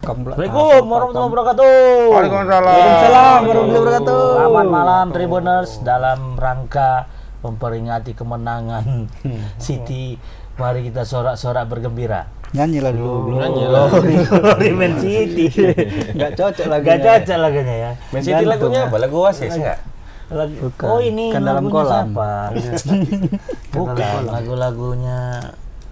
Assalamualaikum warahmatullahi wabarakatuh. Waalaikumsalam warahmatullahi wabarakatuh. Selamat malam Tribuners, dalam rangka memperingati kemenangan City, mari kita sorak-sorak bergembira. Nyanyilah dulu. Glory Man City. Enggak cocok lagunya. Gak cocok lagunya ya. Man City lagunya apa? Lagu Oasis enggak? Bukan. Oh ini Kan dalam lagunya kolam. siapa? Bukan, lagu-lagunya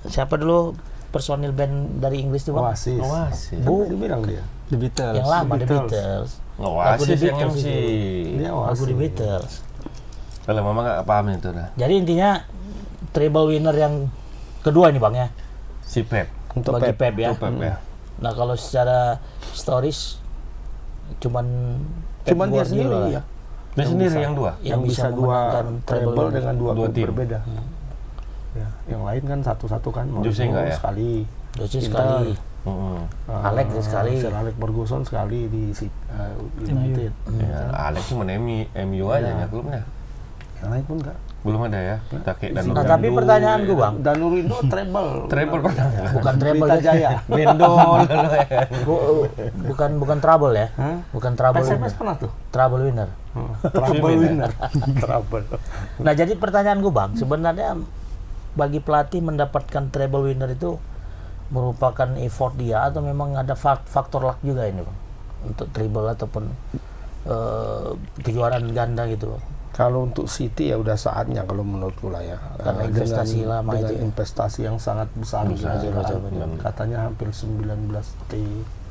siapa dulu personil band dari Inggris itu, Bang? Oasis. Bu, Bilang dia. The Beatles. yang lama The Beatles. Beatles. Oasis The yang Beatles MC. itu. Dia Lagu Oasis. The Beatles. Kalau mama nggak paham itu dah. Jadi intinya treble winner yang kedua ini, Bang ya. Si Pep. Untuk Bagi Pep. Pep ya. Itu Pep ya. Nah, kalau secara stories cuman Pep Cuman dia Guardiola sendiri lah ya. Dia sendiri yang dua. Yang bisa dua memenangkan treble winner. dengan dua Dua klub tim. berbeda. Ya, yang lain kan satu-satu kan. Jose Mourinho nggak ya? sekali. Jose Inter, sekali. Alex sekali. Sir Alex Ferguson sekali di United. Ya, Alex cuma MU aja ya klubnya. Yang lain pun enggak. Belum ada ya. Take dan Nah, tapi pertanyaanku, Bang, Danurindo treble. Treble pernah. bukan treble Pelita ya. Jaya. Mendol. Bukan trouble ya. Hah? Bukan trouble PSMS winner. pernah tuh. Trouble winner. Treble winner. Treble. Nah, jadi pertanyaanku, Bang, sebenarnya bagi pelatih mendapatkan treble winner itu merupakan effort dia atau memang ada faktor luck juga ini, Bang, untuk treble ataupun kejuaraan ganda gitu, Bang? Kalau untuk City ya udah saatnya kalau menurutku lah ya. Karena investasi lama dengan itu ya. investasi yang sangat besar. Besar, Besar, benar. katanya hampir 19 T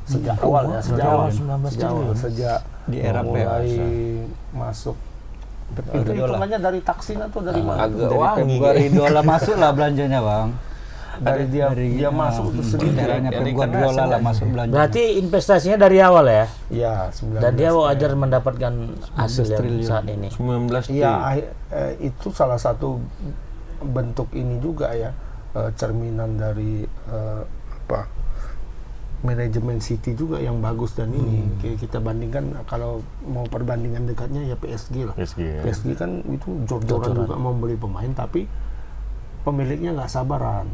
sejak awal ya, sejak awal 19 triliun. sejak Di era mulai masuk. Itu hitungannya dari Taksin atau dari mana? Agak Dari wangi. Februari Guardiola masuk lah belanjanya, Bang. Dari dia masuk itu sendiri. Eranya Pep Jadi Guardiola karena lah masuk belanja. Berarti investasinya dari awal ya, Ya, 19. dan dia wajar mendapatkan hasil yang triliun. saat ini. 19 T. Iya, itu salah satu bentuk ini juga ya, cerminan dari apa manajemen City juga yang bagus dan ini kita bandingkan kalau mau perbandingan dekatnya ya PSG lah. PSG, ya. PSG kan itu jor-joran juga membeli pemain tapi pemiliknya nggak sabaran.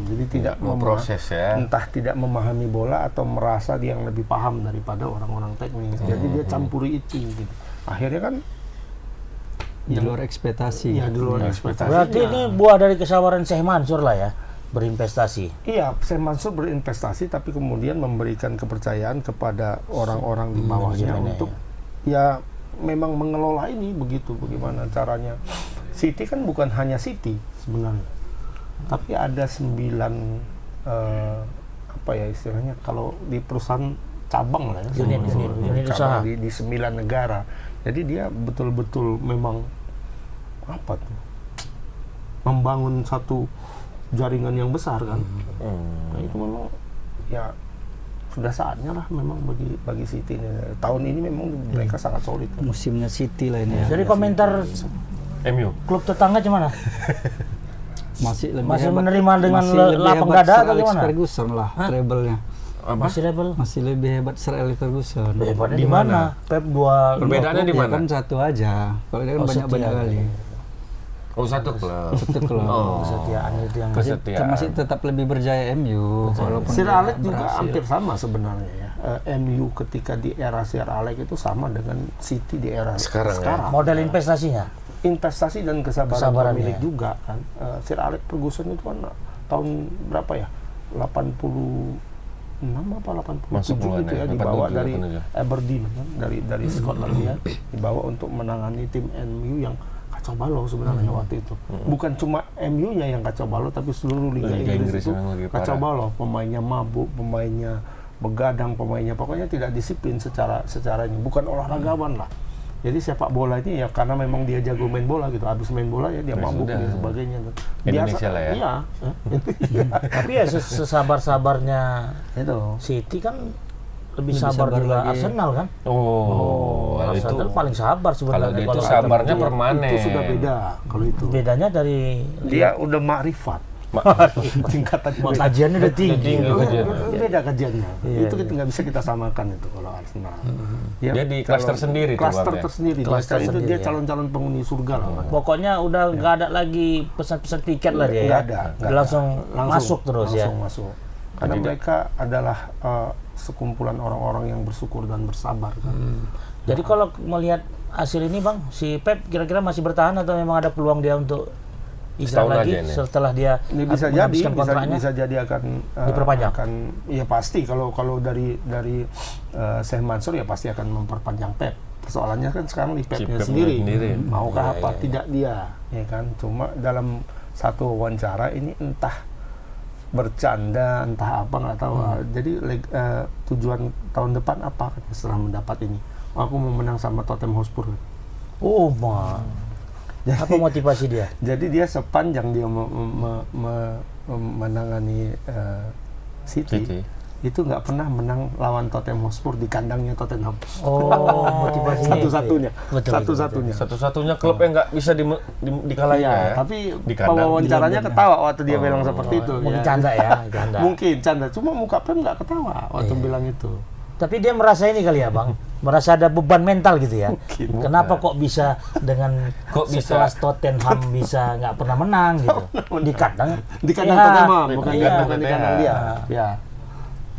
Jadi tidak Mau proses ya. entah tidak memahami bola atau merasa dia yang lebih paham daripada orang-orang teknis. Jadi dia campuri itu gitu. Akhirnya kan Di luar ekspektasi. ya di luar ekspektasi. Berarti ini buah dari kesabaran Syekh Mansur lah ya, berinvestasi. Iya, Syekh Mansur berinvestasi tapi kemudian memberikan kepercayaan kepada orang-orang di bawahnya manajemennya, untuk ya memang mengelola ini begitu bagaimana caranya. City kan bukan hanya City sebenarnya. Tapi ada 9 apa ya istilahnya kalau di perusahaan cabang lah ya. Unit usaha. Cabang di 9 negara. Jadi dia betul-betul memang apa tuh? Membangun satu jaringan yang besar kan. Nah, itu memang ya sudah saatnya lah memang bagi City ini. Tahun ini memang mereka sangat solid kan. Musimnya City lah ini ya. Jadi komentar MU. klub tetangga gimana? Masih lebih Masih hebat. menerima dengan Masih lebih lapang hebat dada Sir atau Alex gimana? Ferguson lah treble-nya. Masih level. Masih lebih hebat Sir Alex Ferguson. Hebatnya di mana? Pep dua. Perbedaannya di Ya mana? kan satu aja. Kalau dia kan banyak-banyak setia. kali. Oh, satu klub. Satu klub. Kesetiaan itu yang Kesetiaan. Masih tetap lebih berjaya MU walaupun Sir dia Alex juga berhasil. hampir sama sebenarnya ya. MU ketika di era Sir Alex itu sama dengan City di era Sekarang ya. model investasinya. Investasi dan kesabaran Kesabarannya. pemilik juga kan. Sir Alex Ferguson itu kan tahun berapa ya? 86 apa 87 Masuk duluan gitu ya, ya, dibawa 87, dari 87. Aberdeen kan, dari Scotland ya, dibawa untuk menangani tim MU yang kacau balau sebenarnya waktu itu. Bukan cuma MU-nya yang kacau balau tapi seluruh Liga Liga Inggris Inggris itu yang lagi kacau parah. balau. Pemainnya mabuk, pemainnya begadang, pemainnya pokoknya tidak disiplin secara ini. Bukan olahragawan lah. Jadi sepak bola ini ya karena memang dia jago main bola gitu. Habis main bola ya dia Ya mabuk sudah. dan sebagainya. Indonesia lah ya. Iya. Tapi ya sesabar-sabarnya Itu. City kan lebih Lebih sabar sabar juga lagi. Arsenal kan. Oh, kalau itu Arsenal paling sabar sebenarnya. kalau dia itu kalau sabarnya Itu- permanen. Itu sudah beda kalau itu. bedanya dari Dia udah makrifat. Tingkatan kajiannya udah tinggi. beda kajiannya. Itu kita nggak bisa kita samakan itu kalau Arsenal. Ya, Dia di kalau- klaster sendiri tuh, Klaster Bang, ya? tersendiri. Klaster itu sendiri, dia ya. calon-calon penghuni surga lah. Bang. Pokoknya udah nggak ada lagi pesan-pesan tiket lah dia. Nggak ya. ada, nggak Langsung ada. masuk terus ya. Langsung masuk. Karena mereka adalah sekumpulan orang-orang yang bersyukur dan bersabar kan. Jadi kalau melihat hasil ini Bang, si Pep kira-kira masih bertahan atau memang ada peluang dia untuk hijrah Setahun lagi aja ini. setelah dia Ini bisa jadi, menghabiskan kontraknya? bisa jadi akan Diperpanjang? akan, ya pasti kalau dari Sheikh Mansur ya pasti akan memperpanjang Pep. Persoalannya kan sekarang di Si Pepnya Pepnya sendiri. sendiri. Maukah Ya, apa ya. tidak dia, ya kan? Cuma dalam satu wawancara ini entah bercanda, entah apa nggak tahu. Jadi tujuan tahun depan apa setelah mendapat ini? Aku mau menang sama Tottenham Hotspur. Oh, Bang. Apa motivasi dia? Jadi dia sepanjang dia menangani City, City. itu nggak pernah menang lawan Tottenham Hotspur di kandangnya Tottenham. Oh, motivasinya Satu-satunya. Betul, Satu-satunya. Satu-satunya klub yang nggak bisa dikalahin Ya, ya. tapi Di kandang. wawancaranya ketawa waktu dia bilang seperti itu. Mungkin ya. canda ya, canda. Mungkin canda. Cuma muka Pep nggak ketawa waktu bilang itu. Tapi dia merasa ini kali ya Bang, merasa ada beban mental gitu ya. Mungkin. Kenapa kok bisa dengan Kok bisa? sekelas Tottenham bisa nggak pernah menang gitu? Di kandang. Di kandang Ya, Tottenham, bukan iya. bukan di kandang dia. Ya.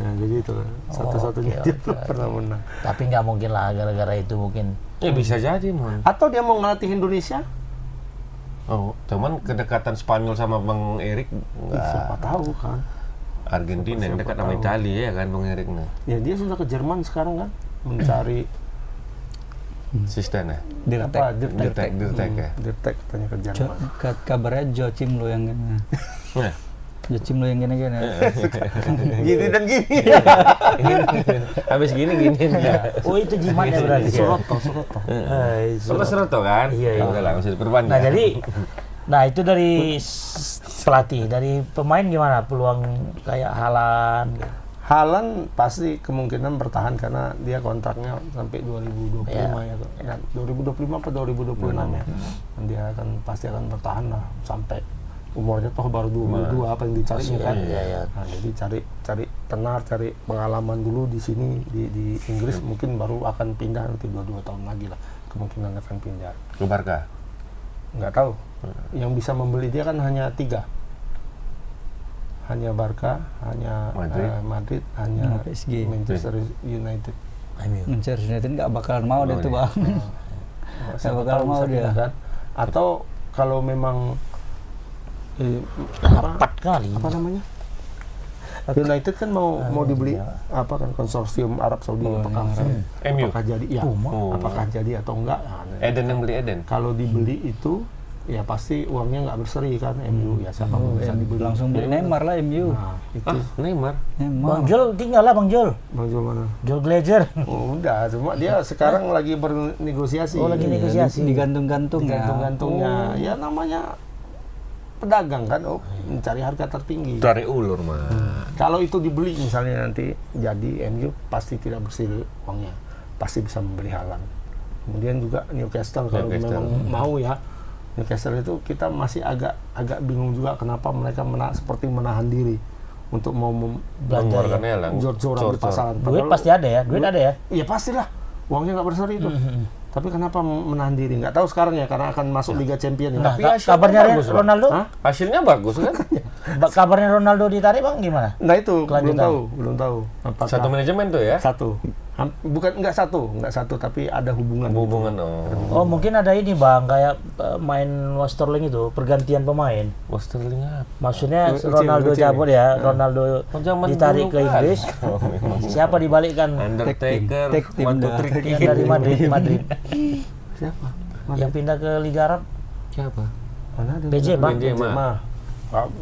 Ya, jadi itu satu-satunya oke, dia belum pernah menang. Tapi nggak mungkin lah gara-gara itu mungkin. Ya bisa jadi, Mon. Atau dia mau ngelatih Indonesia? Oh, cuman kedekatan Spanyol sama Bang Erik Siapa tahu kan. Argentina yang dekat sama Italia ya kan Bang Erik nih. Ya dia sudah ke Jerman sekarang kan mencari Asisten ya. apa? Dirtek ya. Dirtek katanya ke Jerman. Kabarnya Joachim lo yang gini. Nah, Joachim lo yang gini-gini. Gini dan gini. habis gini ya. Oh itu jimatnya berarti ya. Suroto. Soalnya Seroto kan? Iya, iya. Udah lah, masih diperpanjang. Nah jadi, itu dari pelatih, dari pemain gimana peluang kayak Haaland? Gitu. Haaland pasti kemungkinan bertahan karena dia kontraknya sampai 2025 ya. Dan 2025 apa 2026 ya. Dan dia pasti akan bertahan lah sampai umurnya toh baru 22 apa yang dicari kan. Iya. Nah, jadi cari tenar, cari pengalaman dulu di sini di Inggris mungkin baru akan pindah nanti 22 tahun lagi lah kemungkinan akan pindah. Ke Barca. Nggak tahu. Yang bisa membeli dia kan hanya 3. Hanya Barca, hanya Madrid, hanya PSG. Manchester United. Manchester United nggak bakalan mau deh tuh Bang. Siapa bakal tahu mau bisa dia. pindah kan? Atau kalau memang Rapat kali. apa namanya? United kan mau dibeli apa kan konsorsium Arab Saudi apakah MU. jadi ya Oh. apakah jadi atau enggak nah, Eden yang beli Eden. kalau dibeli itu ya pasti uangnya nggak berseri kan MU ya siapa pun bisa dibeli Langsung beli Neymar lah MU. nah itu Neymar. Bang Jol tinggal lah Bang Jol. Bang Jul mana Jol Glazer. udah cuma dia sekarang lagi bernegosiasi Oh lagi negosiasi. Digantung-gantung ya. gantung-gantungnya ya namanya pedagang kan mencari harga tertinggi. Dari ulur mah. Kalau itu dibeli misalnya nanti jadi MU pasti tidak bersih uangnya, pasti bisa membeli Haaland. Kemudian juga Newcastle kalau memang mau ya, Newcastle itu kita masih agak bingung juga kenapa mereka seperti menahan diri untuk mau Mengeluarkan Haaland. jor-joran di pasaran. Duit pasti ada ya, duit ada ya. Iya pastilah, uangnya nggak berseri itu. Tapi kenapa menahan diri? Nggak tahu sekarang ya karena akan masuk Liga Champions. Nah, Tapi hasilnya kabarnya bagus, Bang. Ronaldo? Hah? Hasilnya bagus kan? Kabarnya Ronaldo ditarik Bang gimana? Nah itu Kelanjutan. belum tahu. Apakah Satu manajemen tuh ya? satu. Bukan nggak satu tapi ada hubungan. Hubungan Oh mungkin ada ini Bang, kayak main Westerling itu, pergantian pemain. Sterling apa? Maksudnya Lucien, Ronaldo Lucien. cabut ya, Ronaldo zaman ditarik dulu ke kan. Inggris. Oh, memang. Siapa dibalikkan? Undertaker, Tag team One, Two, dah. Three. Yang dari Madrid. Siapa? Yang pindah ke Liga Arab. Siapa? Mana ada? Benzema. Benzema.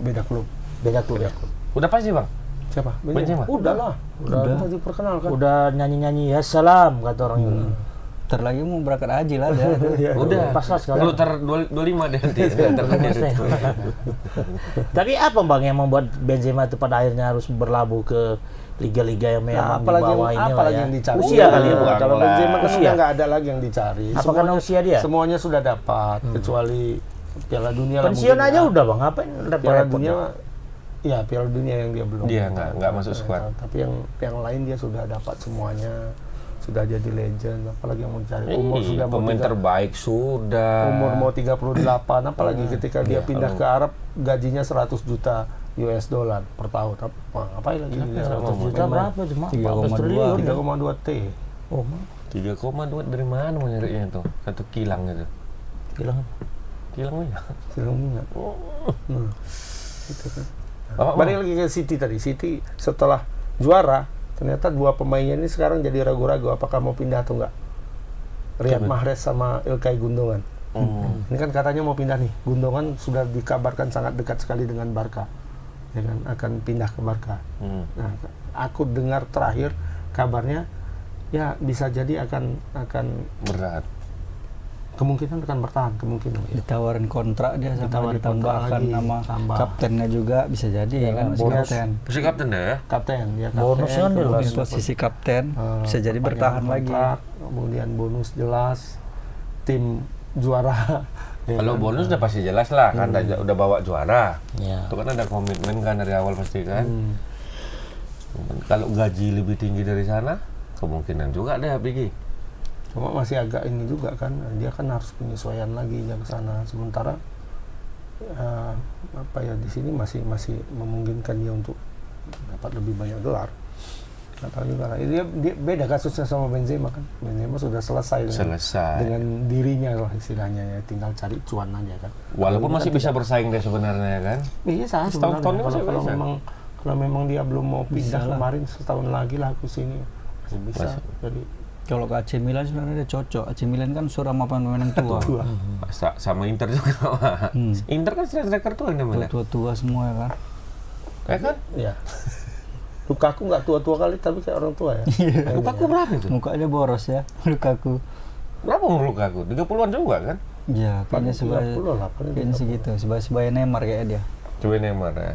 Beda klub. Beda klub ya. Udah pasti Bang? Siapa? Benzema. Udah lah. Udah diperkenalkan. Udah nyanyi-nyanyi ya salam kata orang itu. Ntar lagi mau berangkat haji lah dia. Udah. Pas lah sekarang. Lu 25 deh nanti. Tapi apa Bang yang membuat Benzema itu pada akhirnya harus berlabuh ke liga-liga yang memang di bawah ini lah ya? yang dicari? Usia kali ya, Bang. Kalau Benzema kan Usia. udah nggak ada lagi yang dicari. Apa karena usia dia? Semuanya sudah dapat kecuali Piala Dunia. lah Pensiun mungkin aja ya. udah Bang, ngapain Piala repot-repot? Dunia. Ya Piala Dunia yang dia belum. Dia nggak masuk squad. Tapi yang lain dia sudah dapat semuanya. Sudah jadi legend. Apalagi yang mau dicari? Umur sudah mau pemain terbaik sudah. umur mau 38, apalagi ketika dia pindah ke Arab gajinya 100 juta US dollar per tahun. Tapi ngapain lagi? 100 juta berapa cuma 3,2. 14 triliun ya. 3,2 T. Oh, 3,2 dari mana mau nyarinya tuh? Satu kilang gitu. bilang Kilang ya. Film minyak. Gitu kan. Bapak Balik lagi ke City tadi. City setelah juara, ternyata dua pemainnya ini sekarang jadi ragu-ragu apakah mau pindah atau enggak. Riyad Mahrez sama Ilkay Gundogan. Ini kan katanya mau pindah nih. Gundogan sudah dikabarkan sangat dekat sekali dengan Barca. Ya kan, akan pindah ke Barca. Nah, aku dengar terakhir kabarnya ya bisa jadi akan berat. kemungkinan akan bertahan, kemungkinan. Ditawarin kontrak dia sama Ditawarin ditambahkan kontrak lagi, sama tambah. kaptennya juga bisa jadi ya kan masih bonus. kapten. Posisi kapten ya? Kapten, ya kapten. Bonusnya kan kemudian jelas. Di posisi kapten bisa jadi perpanjangan bertahan lagi. kontrak, kemudian bonus jelas, tim juara. Ya Kalau kan? bonus udah pasti jelas lah kan udah bawa juara. ya. Itu kan ada komitmen kan dari awal pasti kan. Kalau gaji lebih tinggi dari sana, kemungkinan juga deh pergi. Cuma masih agak ini juga kan, dia kan harus penyesuaian lagi yang ke sana. Sementara apa ya di sini masih memungkinkan dia untuk dapat lebih banyak gelar. Nggak tahu juga lah. Dia beda kasusnya sama Benzema kan. Benzema sudah selesai dengan dirinya lah istilahnya ya, tinggal cari cuan aja kan. Walaupun Kalau masih ini bisa bersaing deh sebenarnya ya kan. Iya sah Setahun sebenarnya. masih Kalau bisa. memang dia belum mau pindah Bisa lah. kemarin, setahun lagi lah aku sini masih bisa. Jadi Kalau ke AC Milan sebenarnya dia cocok. AC Milan kan sudah sama pemain yang tua. tua. Sama Inter juga. Inter kan striker tua namanya. Tua-tua semua ya kan. Ya kan? Ya. Lukaku nggak tua-tua kali tapi kayak orang tua ya. Lukaku berapa itu? Mukanya boros ya Lukaku. Berapa umur Lukaku? 30-an juga kan? Ya, kayaknya sebagai 30 lah, paling kayaknya 30. segitu. Sebagai Neymar kayak dia. Coba Neymar ya.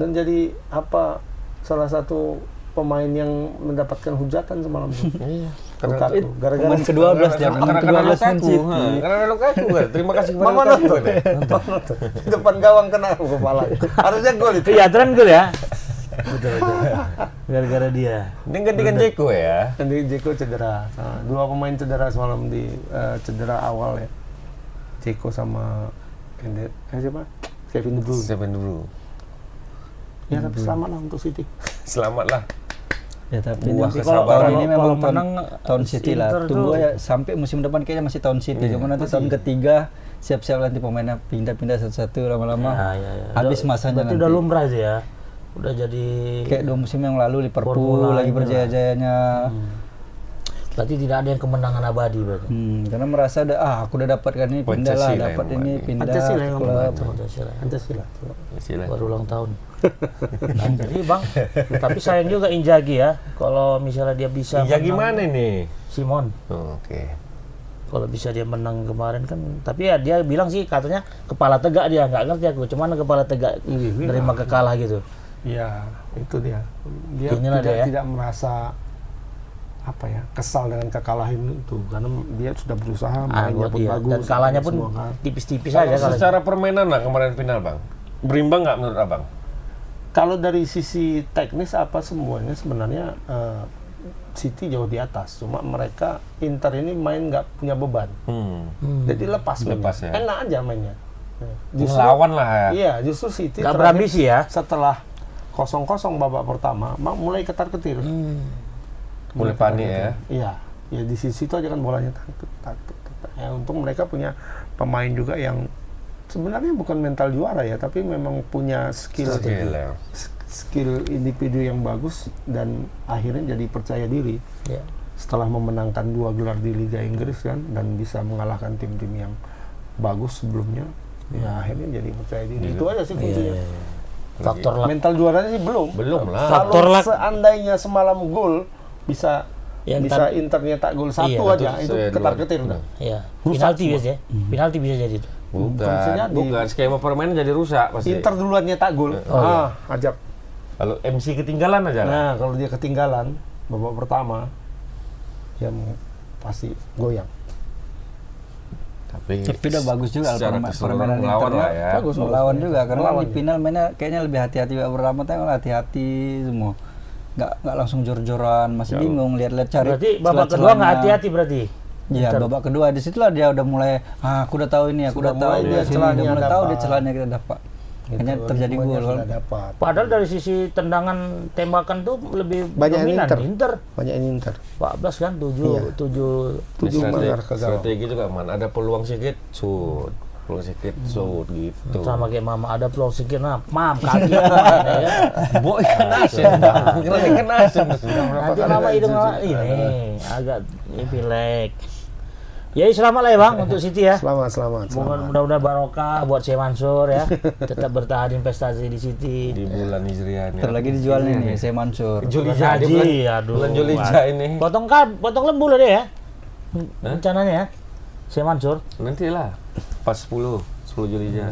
Dan jadi apa salah satu pemain yang mendapatkan hujatan semalam tuh. Iya. Lukaku gara-gara Pemain ke-12 dia, pemain Karena ke-12 Lukaku. mencit. Karena Lukaku kan. Terima kasih kepada Mama Lukaku. nonton. Depan gawang kena kepala. Harusnya gol itu. Iya, tren gol ya. Betul. Gara-gara dia. Ini gantikan Dzeko ya. Nanti Dzeko cedera. Nah, dua pemain cedera semalam di cedera awal ya. Dzeko sama siapa? Kevin De Bruyne. Siapa dulu? Ya tapi selamat lah untuk City. Selamat lah. Ya tapi Buah nanti kesabaran. tahun ini Kalau memang menang, tahun City lah. Inter Tunggu tuh- ya sampai musim depan kayaknya masih tahun City. Cuma nanti tahun ketiga siap-siap nanti pemainnya pindah-pindah satu-satu lama-lama. Ya. Habis masanya Berarti nanti. udah lumrah itu ya. Udah jadi Kayak 2 musim yang lalu Liverpool Formula lagi ini berjaya-jayanya. berarti tidak ada yang kemenangan abadi berarti. Karena merasa aku udah dapat kan ini pindah lah, Pancasila dapat yang ini membuat. pindah Pancasila ke yang klub. membuat. Pancasila. Pancasila. Sila. Baru ulang tahun. Nah, jadi bang, tapi sayang juga Inzaghi ya. Kalau misalnya dia bisa Ya menang- gimana nih? Simon. Oh, Oke. Kalau bisa dia menang kemarin kan, tapi ya dia bilang sih katanya kepala tegak dia, nggak ngerti aku. Cuman kepala tegak Iya, nerima kekalah gitu. Ya, itu dia. Dia Inilah tidak, dia ya. tidak merasa kesal dengan kekalahan itu karena dia sudah berusaha mainnya buat pun dia. bagus Dan kalahnya pun semua kan. tipis-tipis Kalau aja kalau secara permainan lah kemarin final bang, berimbang nggak menurut abang? Kalau dari sisi teknis apa semuanya sebenarnya City jauh di atas. Cuma mereka Inter ini main nggak punya beban. Jadi lepas mainnya. ya. Enak aja mainnya. Melawan lah ya. Iya, justru City nggak terakhir berambisi ya. setelah 0-0 babak pertama, mulai ketar-ketir. Mulai panik ya. Iya, ya di situ aja kan bolanya takut. Ya, untung mereka punya pemain juga yang sebenarnya bukan mental juara ya, tapi memang punya skill Gila. skill individu yang bagus dan akhirnya jadi percaya diri Ya. setelah memenangkan 2 gelar di Liga Inggris kan dan bisa mengalahkan tim-tim yang bagus sebelumnya. Ya akhirnya jadi percaya diri. Itu aja sih kuncinya. Faktor luck. Mental juaranya sih belum. Belum lah. Faktor Kalau luck. seandainya semalam gol bisa Ya, Inter nyetak gol satu Iya, aja itu itu saya ketar-ketir dua. udah. Ya. Rusak Penalti semua. biasa ya. Penalti bisa jadi itu. Bisa jadi. Bukan. Skema permainan jadi rusak pasti. Inter duluan nyetak gol. Ajab. Kalau MC ketinggalan aja lah. Nah, kalau dia ketinggalan babak pertama dia pasti goyang. Tapi udah bagus juga secara permainan keseluruhan melawan Internya. lah ya. Bagus. Melawan juga karena Melawan di final mainnya kayaknya lebih hati-hati babak pertama tengok hati-hati semua. Nggak langsung jor-joran, masih bingung lihat-lihat cari. Berarti babak kedua celah-celahnya. nggak hati-hati berarti. Iya, babak kedua di situlah dia udah mulai aku udah tahu ini, aku Sudah udah tahu mulai dia dia sini, celahnya udah mulai tahu dapat. dia celahnya kita dapat. Hanya terjadi ritmenya gol. sudah dapat. Padahal dari sisi tendangan tembakan tuh lebih Banyak dominan Inter. Inter. Banyak yang Inter. 14 kan, 7 Iya. 7 Benar ke gawang. Strategi juga man, ada peluang sedikit, shoot. Peluang sedikit, shoot gitu. sama kayak Mama ada peluang sedikit nah, kaki ya. Boy ikan asin, kira ikan asin. Nanti Mama hidung Mama ini agak pilek. Ya selamat lah ya Bang untuk City ya. Selamat. Mudah-mudahan barokah buat Syekh Mansur ya. Tetap bertahan investasi di City. Di bulan Hijriah nih. Ntar lagi dijual nih, saya Mansur. Julija di Haji, bulan, aduh. bulan Julija ini. Potong lembu lah dia ya. Rencananya ya. Syekh Mansur. Nantilah pas 10 Julija.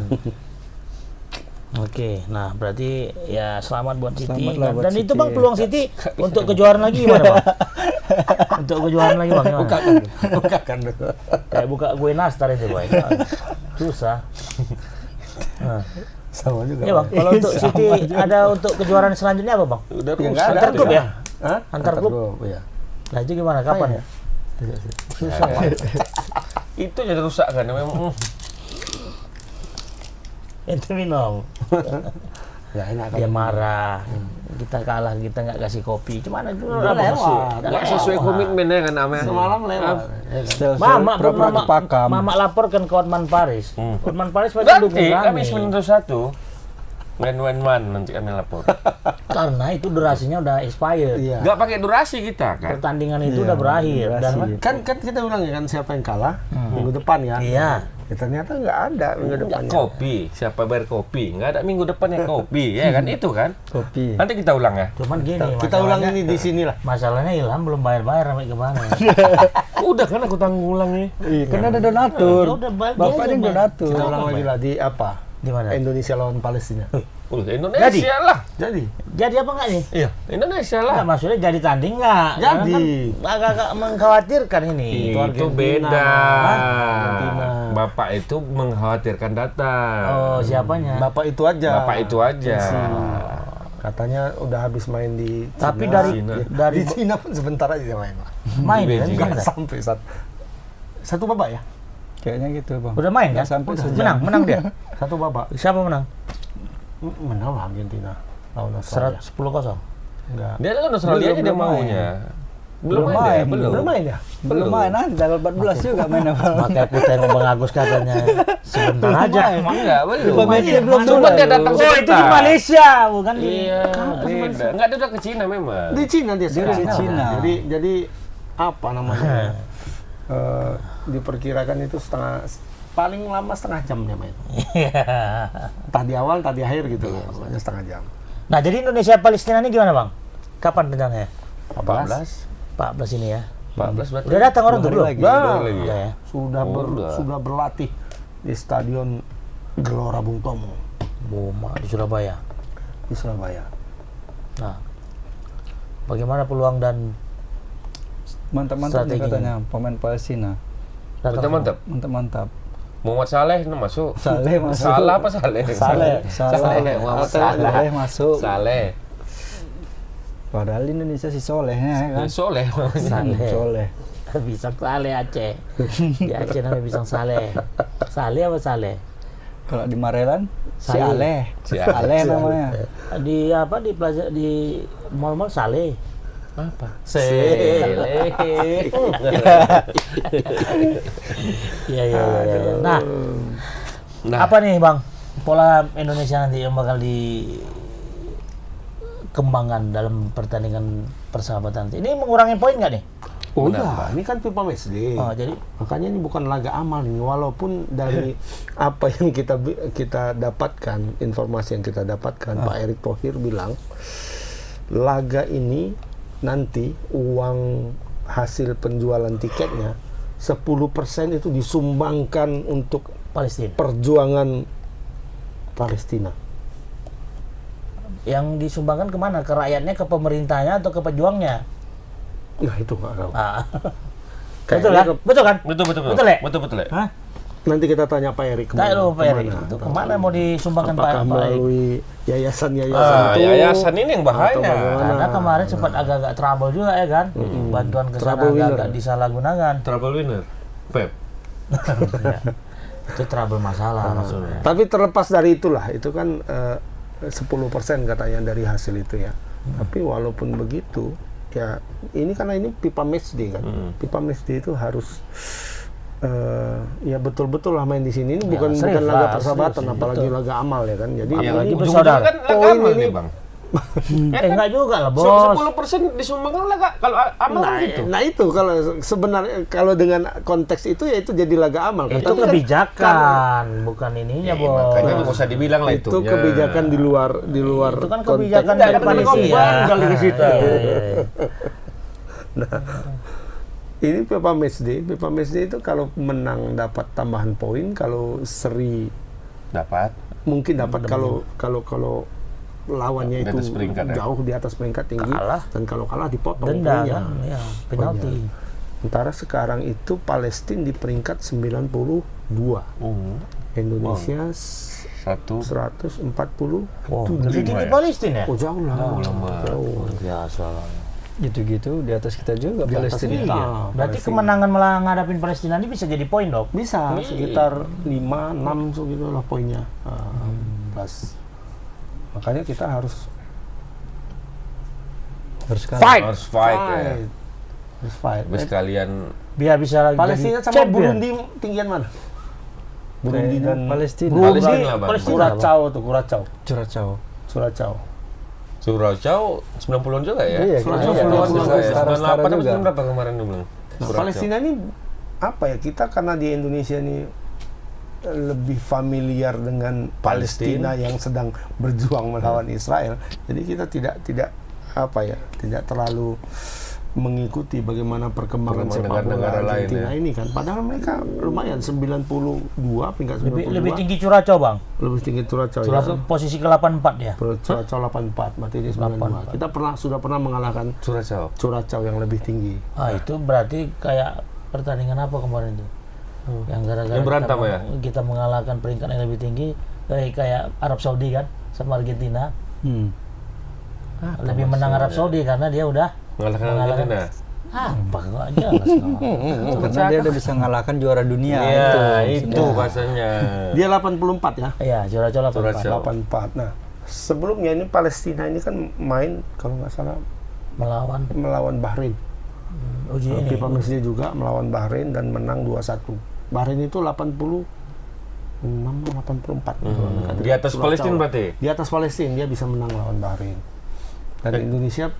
Oke, nah berarti ya selamat buat City. Selamat lah buat Dan itu City. Bang peluang City untuk kejuaraan lagi gimana Bang? Untuk kejuaraan lagi Bang gimana? Bukakan dulu. Kayak buka gue nastar itu Boy. Susah. Nah. Sama juga. Ya Bang, kalau untuk City ada untuk kejuaraan selanjutnya apa Bang? Udah Ya, rusak. nggak ada. Antar klub ya? Hah? Antar klub? Ya. Nah itu gimana? Kapan ya? Susah Bang. Itu jadi rusak kan memang. Itu minum. Ya enak Dia marah. Kita kalah, kita nggak kasih kopi. Cuman itu Udah lewat. Nggak sesuai komitmennya kan namanya. Semalam lewat. Mama laporkan ke Hotman Paris. Hotman Paris pasti dukung Nanti kami kami. 9-1. Main nanti kami lapor. Karena itu durasinya udah expired. Iya. Nggak pakai durasi kita kan. Pertandingan itu udah berakhir. Dan Kan kita bilang ya kan siapa yang kalah minggu depan ya. iya. Ya, ternyata nggak ada minggu Nggak depannya. kopi, siapa bayar kopi? Nggak ada minggu depannya kopi, ya kan itu kan? Kopi. Nanti kita ulang ya. Cuman gini. Kita ulang masalahnya- ini di sini lah. Masalahnya Ilham belum bayar-bayar sampai kemana. Udah kan aku tanggung ulang nih. Iya, kan ada donatur. Ya udah, dia Bapak aja, ini Bang. donatur. Kita ulang lagi lah di apa? Di mana? Indonesia lawan Palestina. Indonesia lah. Jadi Jadi apa enggak nih? Iya, Indonesia Enggak, lah. maksudnya jadi tanding enggak? Jadi. Agak mengkhawatirkan ini. Itu Argentina. beda. Argentina. Bapak itu mengkhawatirkan data. Oh, siapanya? Bapak itu aja. Bapak itu aja. Katanya udah habis main di Cina. Tapi dari Cina. dari di Cina pun sebentar aja dia main lah. main kan? Beijing. Sebentar. Nggak sampai satu babak ya? Kayaknya gitu, Bang. Udah main kan? Nggak sampai sejam. Menang dia. Satu babak. Siapa menang? Menang lah Argentina lawan Australia. 10-0. Enggak. Dia kan Australia aja dia Belum maunya. Belum main main, dia, belum. Belum main ya? Belum main, nanti tanggal 14 juga main apa? Makanya aku tengok Bang Agus katanya sebentar aja. Emang enggak, belum. Pemainnya belum Cuma mulai. dia datang Oh, itu di sebentar. Malaysia, bukan di Iya, beda. Enggak, dia udah ke Cina memang. Di Cina dia Dia sekarang. di Cina. Jadi apa namanya? Diperkirakan itu paling lama setengah jam dia main. Entah di awal, entah di akhir gitu. Pokoknya setengah jam. Nah, jadi Indonesia Palestina ini gimana, Bang? Kapan rencananya? 14. 14 ini ya. 14 berarti. Udah datang orang tuh belum? lagi. Nah, lagi Udah ya. sudah berlatih di Stadion Gelora Bung Tomo Boma di Surabaya. di Surabaya. Nah, bagaimana peluang dan Mantap-mantap nih Strateginya. katanya pemain Palestina. datang? Mantap. Mantap-mantap. Muhammad Saleh masuk. Saleh masuk. Salah apa Saleh? Saleh. Saleh. Muhammad Saleh. Saleh masuk. Saleh. Padahal Indonesia si Solehnya kan. Soleh. Saleh. Soleh. Pisang Saleh Aceh. Di Aceh namanya pisang Saleh. Saleh apa Saleh? Kalau di Marelan si Saleh. Aleh. Si Aleh. Aleh namanya. Di apa di plaza di mall-mall Saleh. Apa? Saleh. Iya iya iya. Nah, apa nih Bang? Pola Indonesia nanti yang bakal dikembangkan dalam pertandingan persahabatan nanti. Ini mengurangi poin nggak nih? Oh iya, ini kan FIFA Matchday. Oh, jadi Makanya ini bukan laga amal ini, walaupun dari apa yang kita dapatkan, informasi yang kita dapatkan, Pak Erick Thohir bilang laga ini nanti uang hasil penjualan tiketnya 10% itu disumbangkan untuk Palestina. perjuangan Palestina. Yang disumbangkan kemana? Ke rakyatnya, ke pemerintahnya, atau ke pejuangnya? Nah itu nggak tahu. Ah. Kayaknya Betul kan? Betul kan? Betul. Betul ya? Betul. Hah? Nanti kita tanya Pak Erick Tanya kemana. dulu Pak Erick. Itu kemana mau disumbangkan Pak Apakah Erick? melalui yayasan-yayasan itu? Yayasan ini yang Atau bahaya. bagaimana? Karena kemarin sempat agak-agak trouble juga ya kan? Bantuan ke sana Trouble winner. agak disalahgunakan. Trouble winner. Pep. Itu trouble masalah maksudnya. Tapi terlepas dari itulah, itu kan 10% katanya dari hasil itu ya. Tapi walaupun begitu, ya ini karena ini pipa matchday kan. Pipa matchday itu harus ya betul-betul lah main di sini. Ini bukan serius laga lah, persahabatan, serius, apalagi betul. laga amal ya kan. Jadi Yang Apalagi ujung-ujungnya bersaudara. kan laga Poin amal ini- nih, Bang. Enggak juga lah, Bos. 10% disumbangkan laga kalau amal nah, gitu. nah itu kalau sebenarnya kalau dengan konteks itu ya itu jadi laga amal kan. Itu Tapi kan kebijakan, bukan ininya, Bos. Makanya nggak usah dibilang lah itu itunya. kebijakan di luar Itu kan kebijakan Enggak, dari kan tadi panitia. ngomong kali ke situ. Ini Pipa Matchday itu kalau menang dapat tambahan poin, kalau seri Dapat. mungkin dapat kalau lawannya Di itu atas peringkat, ya? jauh di atas peringkat tinggi, Kalah. dan kalau kalah dipotong Denda poinnya. kan, ya, penalti. Sementara sekarang itu Palestina di peringkat 92, Indonesia 140. Oh, lebih tinggi Palestina ya? Oh jauh lah, jauh. Biasa. Gitu-gitu di atas kita juga Di atas Palestina. kita. Berarti Palestina. kemenangan ngadapin Palestina ini bisa jadi poin, Dok? Bisa sekitar 5-6 segitu lah poinnya. Plus. Makanya kita harus Bersekali. Harus fight ya. Harus fight. Habis kalian Biar bisa Palestina jadi sama champion. Burundi tinggian mana? Burundi dan Palestina. Burundi, Palestina lah, Bang. Palestina. Kuracao tuh, Kuracao. Curacao. Suracao 90-an juga ya? Iya, Suracao iya, 90-an iya, juga ya. setara-setara 98 juga. berapa kemarin dia bilang? Nah, Suracao. Palestina ini apa ya, kita karena di Indonesia ini lebih familiar dengan Palestina yang sedang berjuang melawan Israel, jadi kita tidak apa ya, tidak terlalu mengikuti bagaimana perkembangan sepak bola negara-negara lain Argentina ya. ini kan, padahal mereka lumayan 92 peringkat 92 Lebih tinggi Curacao, Bang. lebih tinggi Curacao ya. Curacao posisi ke-84 ya. Curacao 84, berarti dia 92. Kita sudah pernah mengalahkan Suracao. Curacao yang lebih tinggi. Ah, itu berarti kayak pertandingan apa kemarin itu? Yang gara-gara Yang berantem kita, ya? kita mengalahkan peringkat yang lebih tinggi, kayak Arab Saudi kan sama Argentina. Lebih menang Arab Saudi karena dia udah Mengalahkan Argentina. apa kok aja Karena dia udah bisa ngalahkan juara dunia Iya, itu bahasanya. Dia 84 ya. Iya, Curacao 84. Curacao. 84. Nah, sebelumnya ini Palestina ini kan main kalau nggak salah melawan Bahrain. Uji ini. Pipa Matchday juga melawan Bahrain dan menang 2-1. Bahrain itu 86 84. Di atas Curacao. Palestina berarti? Di atas Palestina dia bisa menang lawan Bahrain. Dan Indonesia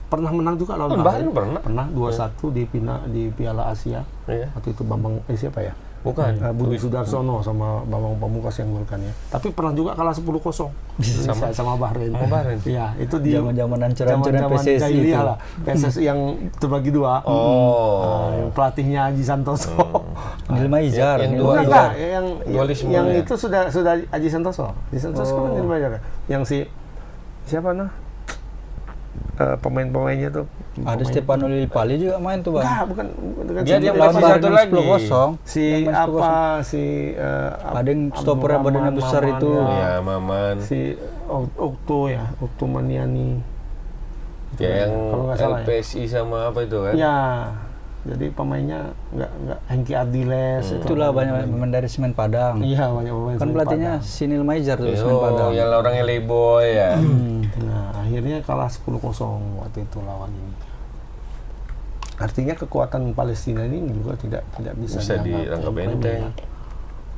pernah menang juga lawan Bahrain Bahrain. pernah? 2-1 di Piala Asia. Iya. Waktu itu Bambang siapa ya? Bukan. Budi Sudarsono sama Bambang Pamungkas yang golkan ya. Tapi pernah juga kalah 10-0 Indonesia sama Bahrain. Sama Bahrain. Iya, itu di Zaman-zaman hancur-hancuran zaman-zaman PSSI jahiliyah itu. lah. PSSI yang terbagi dua. Yang pelatihnya Haji Santoso. Nilma Izar. Yang Nilma dua Bukan, Izar. enggak, Dualisme yang ya? itu sudah Haji Santoso. Haji Santoso kan Nilma Izar. Yang siapa pemain-pemainnya tuh? Ada Stefano Lillipali juga main tuh, Bang. Enggak, bukan Dia si- masih satu lagi. 10-0. si Yang main 10-0. Ada yang stopper yang badannya besar itu. Ya, Maman. Si Okto ya, Okto Maniani. Ya, yang Kalau nggak salah ya. LPSI sama apa itu kan? Ya, jadi pemainnya nggak Hengki Ardiles itu. Itulah banyak pemain dari Semen Padang. Iya, banyak pemain. Kan Semen pelatihnya Padang. si Nilma Izar tuh Semen Padang. yang orangnya Leboy ya. Nah, akhirnya kalah 10-0 waktu itu lawan ini. Artinya kekuatan Palestina ini juga tidak bisa dianggap remeh enteng. ya.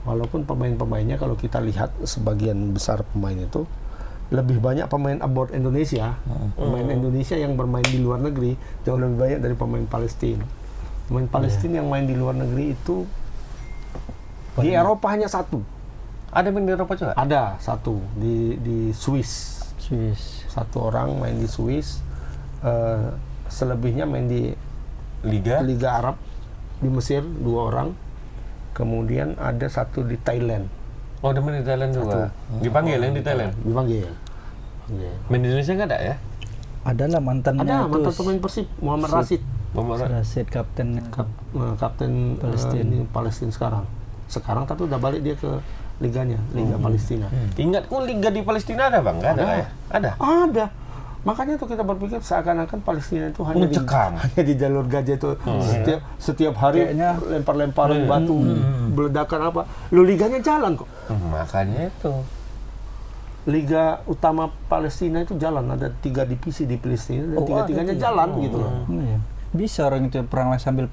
Walaupun pemain-pemainnya kalau kita lihat sebagian besar pemain itu lebih banyak pemain abroad Indonesia. Pemain Indonesia yang bermain di luar negeri jauh lebih banyak dari pemain Palestina. Pemain Palestina yang main di luar negeri itu di Eropa hanya satu. Ada main di Eropa juga? Ada satu di Swiss. Swiss. Satu orang main di Swiss. Selebihnya main di Liga? Liga Arab di Mesir 2 orang. Kemudian ada satu di Thailand. Oh, ada main di Thailand juga. Dipanggil yang di Thailand. Dipanggil. Main di Indonesia nggak ada ya? Adalah mantannya Ada itu. mantan pemain Persib Muhammad Rashid, Rasid kapten. kapten ini Palestina sekarang. Sekarang tapi udah balik dia ke liganya, Liga Palestina. Ingat kok Liga di Palestina ada bang? Nggak ada Ada. ya? Ada. Ada. Makanya tuh kita berpikir seakan-akan Palestina itu hanya Mencekam. hanya di jalur Gaza itu setiap hari Kayaknya- lempar-lemparan batu, meledakan apa. Lu liganya jalan kok. Makanya itu. Liga utama Palestina itu jalan, ada 3 divisi di Palestina dan Oh, tiga-tiganya ada jalan gitu loh. Iya. Bisa orang itu perang sambil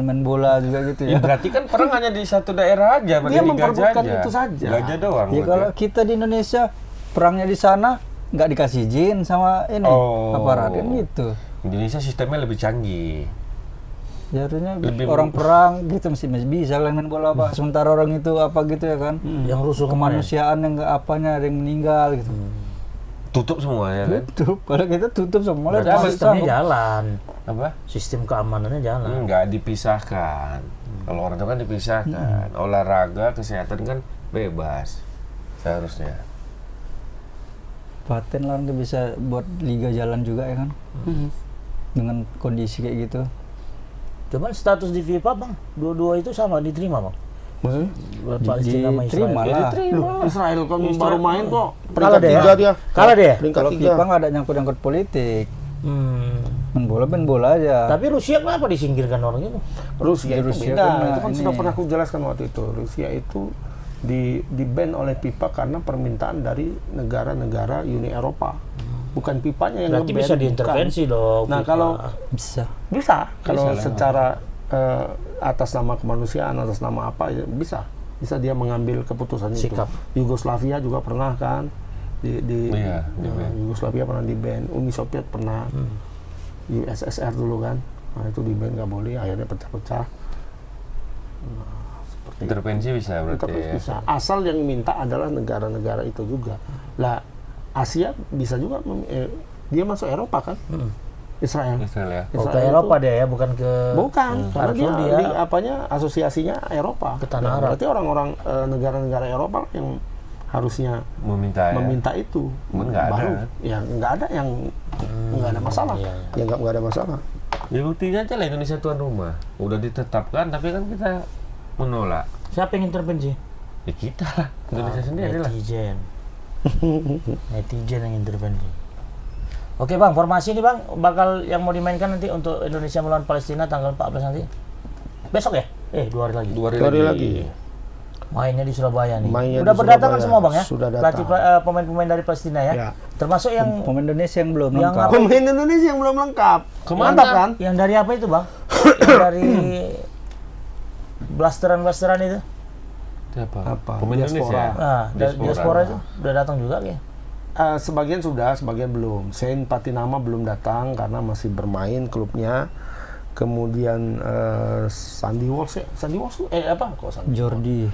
main bola juga gitu Ya, ya. berarti kan perang hanya di satu daerah aja, berarti Dia di Gaza memperebutkan aja. itu saja. Gaza doang. Ya berarti. kalau kita di Indonesia perangnya di sana nggak dikasih izin sama ini Oh. aparat kan gitu. Indonesia sistemnya lebih canggih. Ya harusnya Lebih- orang perang gitu masih bisa lah main bola apa. Sementara orang itu apa gitu ya kan. Yang rusuh kemarin. Kemanusiaan yang nggak apanya ada yang meninggal gitu. Tutup semua ya kan? Tutup. Kalau kita tutup semua lah. Berarti masih sistemnya sanggup. jalan. Apa? Sistem keamanannya jalan. Enggak dipisahkan. Kalau orang itu kan dipisahkan. Olahraga, kesehatan kan bebas seharusnya. Paten lah orang bisa buat liga jalan juga ya kan. Dengan kondisi kayak gitu. Cuman status di FIFA bang, dua-dua itu sama diterima bang. Maksudnya? Palestina sama Diterima Israel. lah. Loh, Israel kan baru main kok. Kalah Peringkat deh 3 ya? dia. Kalah deh ya? Peringkat Kalau 3. FIFA nggak ada nyangkut politik. Main bola aja. Tapi Rusia kenapa disingkirkan orang itu? Rusia itu Rusia beda. kan, Itu kan ini. sudah pernah aku jelaskan waktu itu. Rusia itu di ban oleh FIFA karena permintaan dari negara-negara Uni Eropa. Bukan FIFA-nya yang Berarti nge-ban, bisa diintervensi bukan. dong. Nah, FIFA. kalau bisa. kalau lah. secara atas nama kemanusiaan, atas nama apa ya bisa dia mengambil keputusan Sikap. itu. Yugoslavia juga pernah kan Iya, di-ban. Yugoslavia pernah di ban, Uni Soviet pernah, USSR dulu kan, nah itu di ban nggak boleh, akhirnya pecah-pecah. Intervensi bisa berarti Tapi ya. bisa. Asal yang minta adalah negara-negara itu juga. Lah Asia bisa juga dia masuk Eropa kan? Israel. Israel ya. Oh, ke Israel Eropa itu- deh ya, bukan ke Bukan, karena Harusnya dia, dia apanya asosiasinya Eropa. Ke tanah Nah, Arab. berarti orang-orang negara-negara Eropa yang harusnya Meminta ya. meminta itu. Cuman nggak ada. Baru ya nggak ada yang nggak ada masalah. iya, Ya nggak ada masalah. Ya buktinya aja lah Indonesia tuan rumah. Udah ditetapkan tapi kan kita menolak. siapa yang intervensi? Ya kita lah. Indonesia sendiri lah. Netizen. Netizen yang intervensi. Oke bang, formasi ini bang bakal yang mau dimainkan nanti untuk Indonesia melawan Palestina tanggal 14 nanti. Besok ya? 2 hari lagi. 2 hari Hari lagi. lagi. Mainnya di Surabaya nih. Mainnya Udah di berdatangan Surabaya. semua bang ya? Sudah datang. Pelatih pemain-pemain dari Palestina ya? Ya. Termasuk yang Pemain Indonesia yang belum Yang lengkap. Pemain Indonesia yang belum lengkap. Kemana? Mantap kan? yang dari apa itu bang? Yang dari blasteran-blasteran itu? Siapa? Apa? Pemain Diaspora. Indonesia. Nah, diaspora itu udah datang juga ya? Sebagian sudah, sebagian belum. Saint Patinama belum datang karena masih bermain klubnya. Kemudian Sandy Walsh apa? Kok Sandy?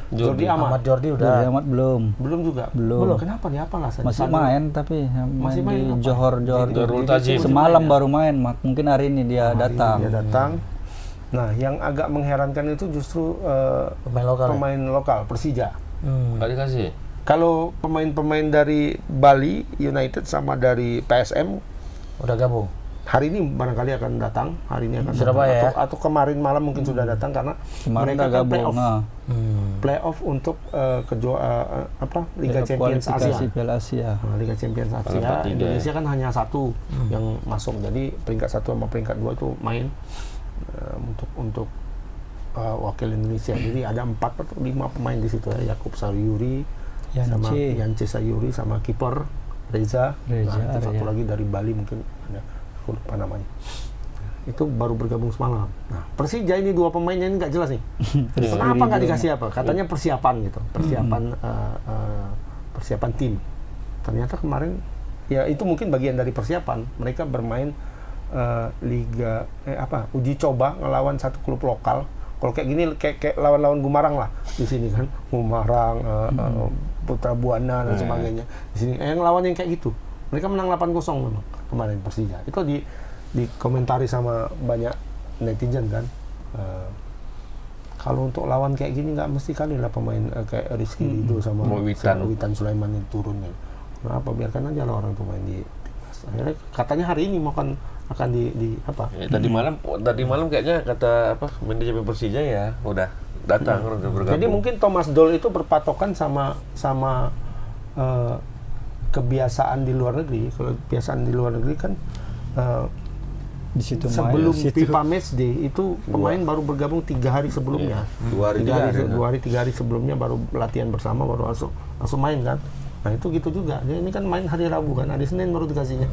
Jordi Amat. Ahmad Jordi Jordi udah. Amat belum. Belum juga. Belum. Kenapa dia apalah Sandy? Masih main tapi Masih main main di apa? Johor Darul Tajim. semalam baru main. Mungkin hari ini dia datang. Dia datang. Nah, yang agak mengherankan itu justru Pemain lokal. pemain lokal Persija. Nggak dikasih. Kalau pemain-pemain dari Bali United sama dari PSM Udah gabung. hari ini barangkali akan datang. Hari ini akan Surabaya datang. Atau kemarin malam mungkin sudah datang karena Kemarin mereka udah kan gabung. playoff. Nah, Playoff untuk Liga Champions Asia. kualifikasi Piala Asia. Nah, Liga Champions Asia, Empat tiga. Indonesia kan hanya satu yang masuk. Jadi peringkat 1 sama peringkat 2 itu main untuk wakil Indonesia. Jadi ada 4 atau 5 pemain di situ ya. Yakub Sayuri, sama Yance Sayuri, sama kiper Reza. Nah, itu satu lagi dari Bali mungkin ada, aku lupa namanya. Itu baru bergabung semalam. Nah, Persija ini 2 pemainnya ini nggak jelas nih. Kenapa nggak dikasih apa? Katanya persiapan gitu, persiapan tim. Ternyata kemarin ya itu mungkin bagian dari persiapan. Mereka bermain uji coba ngelawan satu klub lokal. Kalau kayak gini kayak lawan-lawan Gumarang lah di sini kan, Gumarang, Putra Buana dan sebagainya. Di sini yang lawan yang kayak gitu. Mereka menang 8-0 memang kemarin Persija. Itu dikomentari sama banyak netizen kan. Kalau untuk lawan kayak gini nggak mesti kali lah pemain kayak Rizky Ridho sama Witan Sulaiman yang turun ya. Kenapa biarkan aja lah orang itu main di timnas. Akhirnya katanya hari ini akan di apa? Ya, tadi malam kayaknya kata manajemen Persija ya udah datang udah bergabung. Jadi mungkin Thomas Doll itu berpatokan sama kebiasaan di luar negeri. Kalau kebiasaan di luar negeri kan Di situ sebelum main, di situ. FIFA Matchday itu pemain baru bergabung 3 hari sebelumnya. 2 hari 3 hari sebelumnya baru latihan bersama, baru langsung main kan. Nah itu gitu juga. Ini kan main hari Rabu kan, hari Senin baru dikasihnya.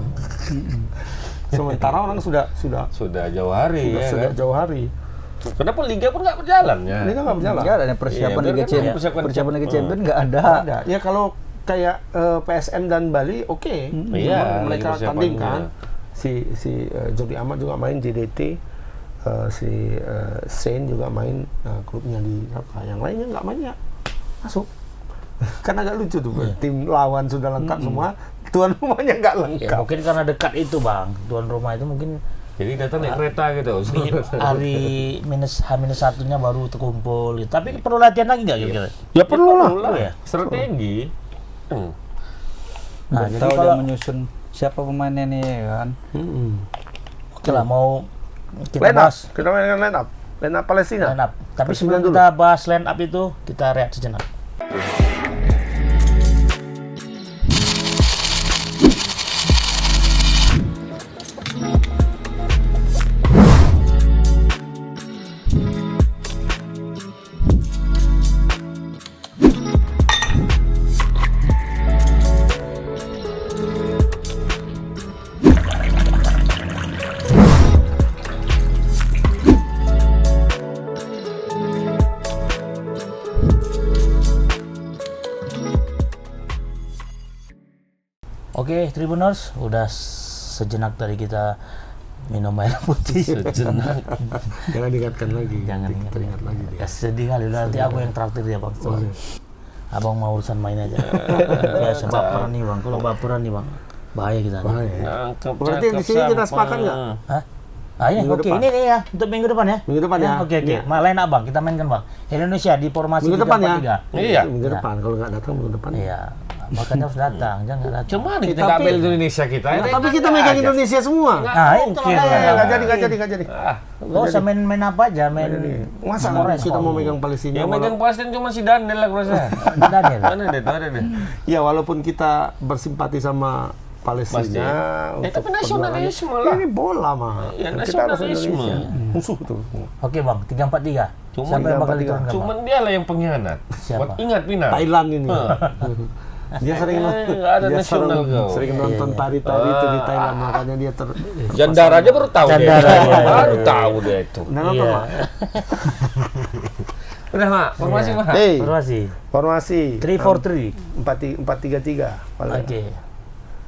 Sementara orang sudah jauh hari ya sudah kan? jauh hari. Kenapa liga pun nggak berjalan ya? Ini kan nggak berjalan. Nggak ada persiapan Iya, Liga kan Champions. Persiapan Liga Champions nggak ada. Ada. Ya kalau kayak PSM dan Bali, oke. Iya, Mereka lagi persiapan tanding kan. juga. Si Jordi Amat juga main JDT. Si Sain juga main klubnya di apa. Yang lainnya nggak main ya masuk. Kan agak lucu tuh. Tim lawan sudah lengkap semua, tuan rumahnya nggak Ya, lengkap. mungkin karena dekat itu bang, tuan rumah itu mungkin Jadi datang naik kereta gitu. hari H-1-nya baru terkumpul gitu. Tapi perlu latihan lagi nggak kira-kira? Ya perlu lah. Perlu ya? Strategi. Nah, Belum jadi tahu dia kalau menyusun siapa pemainnya nih ya kan. oke lah mau kita Line up, bahas kita mainkan line up Palestina. line up. Tapi Palestina sebelum dulu. kita bahas line up itu, kita rehat sejenak. Oke, Tribuners, udah sejenak tadi kita minum air putih. Sejenak. Jangan diingatkan lagi. Jangan teringat lagi dia. Ya sedih kali, nanti aku yang traktir ya bang. Boleh. Abang mau urusan main aja. Biasa baperan nih bang, kalau baperan nih bang, bahaya kita. nih. Bahaya. Nangkep, Berarti di sini kita sepakat nggak? Hah? Ah, ini Minggu oke, depan. ini nih ya, untuk minggu depan ya. Minggu depan ya. Oke, oke. Iya. Lain apa bang? Kita mainkan bang. Indonesia di formasi Minggu depan ya. 3-4-3. Iya. Minggu Ya. depan. Kalau nggak datang minggu depan. Iya, makanya harus datang, jangan datang. Cuma nih kita Tapi- nggak ambil Indonesia kita. Nah, tapi kita megang Indonesia semua. Nah, itu Oke, makanya. Nggak jadi. Gak usah main apa aja, main Masa Mores, kita Bang. mau megang Palestina? Yang megang Palestina cuma si Daniel lah kurasa. Daniel. Ada deh. Ya walaupun kita bersimpati sama Palestina Pasti. Tapi nasionalisme perjuangannya, lah. Ini bola mah. Ya, Kita harus nasionalisme. Indonesia. Musuh tuh. Oke bang, 3-4-3. Cuma Siapa yang bakal 3-4-3. diturunkan bang? Cuman dia lah yang pengkhianat. Siapa? Buat ingat Pina. Thailand ini. Dia sering nggak ada nasional kau. sering nonton tari-tari itu di Thailand, makanya dia Jandar aja baru tahu Jandara, dia. iya. Baru tahu dia itu. Nah, nonton, Iya. Mak. Udah mak, formasi mak. Hey, Formasi formasi 3-4-3. 4-3-3. Oke.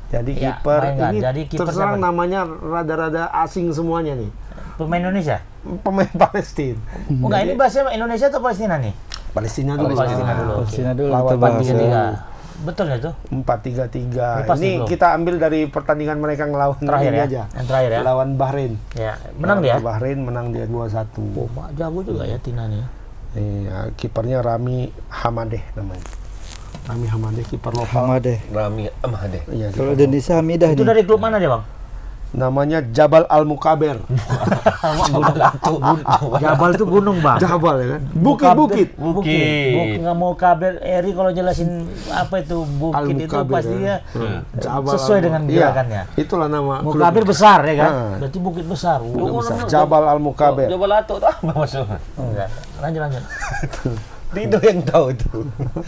Jadi Ya, kiper mainkan. ini Jadi kiper terserang siapa? namanya rada-rada asing semuanya nih. Pemain Indonesia? Pemain Palestina. Oh, enggak, ini bahasnya Indonesia atau Palestina nih? Palestina dulu. Palestina dulu. Oke. Palestina dulu Lawan kita bahas. 4-3-3. Betul ya itu? 4-3-3. Lepas Ini dulu. kita ambil dari pertandingan mereka ngelawan Terakhir ini ya? aja. Yang terakhir ya? Lawan Bahrain. Ya, menang dia? Bahrain menang dia 2-1. Oh, Mak, jago juga ya Tina nih. Iya, kipernya Rami Hamadeh namanya. Rami Hamadeh kiper lokal. Hamadeh. Rami Ahmadeh. Iya, Kalau kiper Indonesia Hamidah Itu nih. dari klub mana dia bang? namanya Jabal Al Mukaber. Jabal itu gunung bang. Jabal ya kan? Bukit-bukit. Bukit. Nggak mau kabar Eri kalau jelasin apa itu bukit itu Al-Mukaber, pasti ya. ya Jabal sesuai dengan Iya, gerakannya. itulah nama Mau klubnya. kabir besar ya kan? Nah. Berarti bukit besar. Oh, Besar. Jabal Al Mukaber. Coba lato tuh apa maksudnya? enggak. Lanjut. Dido yang tahu itu.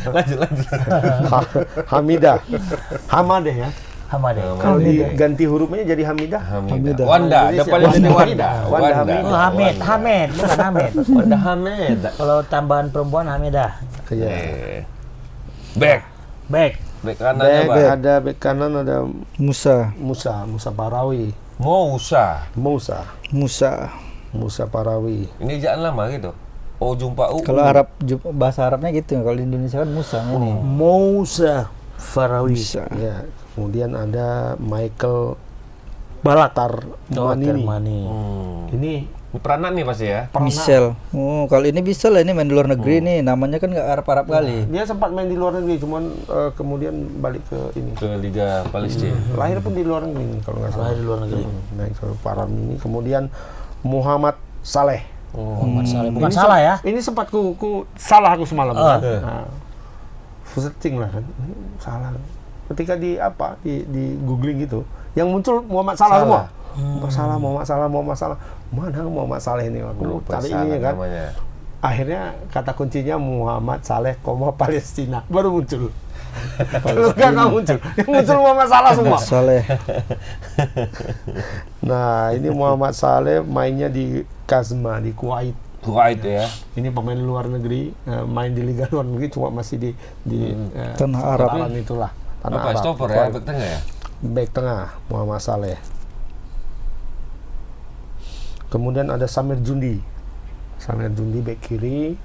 lanjut. Hamidah. Hamadeh ya. Hamade. Kalau diganti hurufnya jadi Hamidah. Hamidah. Wanda, Indonesia. depannya jadi Wanda. Wanda Oh, Hamidah. Hamed, bukan Hamed. Wanda Hamed. Kalau tambahan perempuan Hamidah. Iya. Back. Baik. Back kanan Back, apa? ada back kanan ada Musa. Musa Parawi. Musa. Musa Parawi. Ini jangan lama gitu. Oh jumpa Kalau Arab bahasa Arabnya gitu. Kalau di Indonesia kan Musa ini. Musa Farawi. Musa. Ya, kemudian ada Michael Balak. Manini. Termani. Ini Ini peranan nih pasti ya. Michel. Oh, kalau ini bisa lah, ini main di luar negeri nih. Namanya kan nggak Arab-Arab kali. dia sempat main di luar negeri, cuman kemudian balik ke ini. Ke Liga Palestina. Lahir pun di luar negeri kalau nggak salah. Lahir di luar negeri. Naik ke Param ini. Kemudian Muhammad Saleh. Muhammad Saleh. Bukan salah ya? Ini sempat ku salah aku semalam. Ah. Kan? Nah, searching lah kan. Ini salah. ketika di googling gitu, yang muncul Muhammad Salah semua. Muhammad Salah. Mana Muhammad Saleh ini? Aku cari ini kan. Namanya. Akhirnya kata kuncinya Muhammad Saleh, Palestina baru muncul. Kalau nggak muncul, yang muncul Muhammad Salah semua. Saleh. Nah, ini Muhammad Saleh mainnya di Kazma di Kuwait. Kuwait ya. Ini pemain luar negeri, main di liga luar negeri, cuma masih di Tanah Arab. itulah. Tanah Apa Arab. stopper ya, back tengah ya? Back tengah Muhammad Saleh. Kemudian ada Samir Jundi back kiri.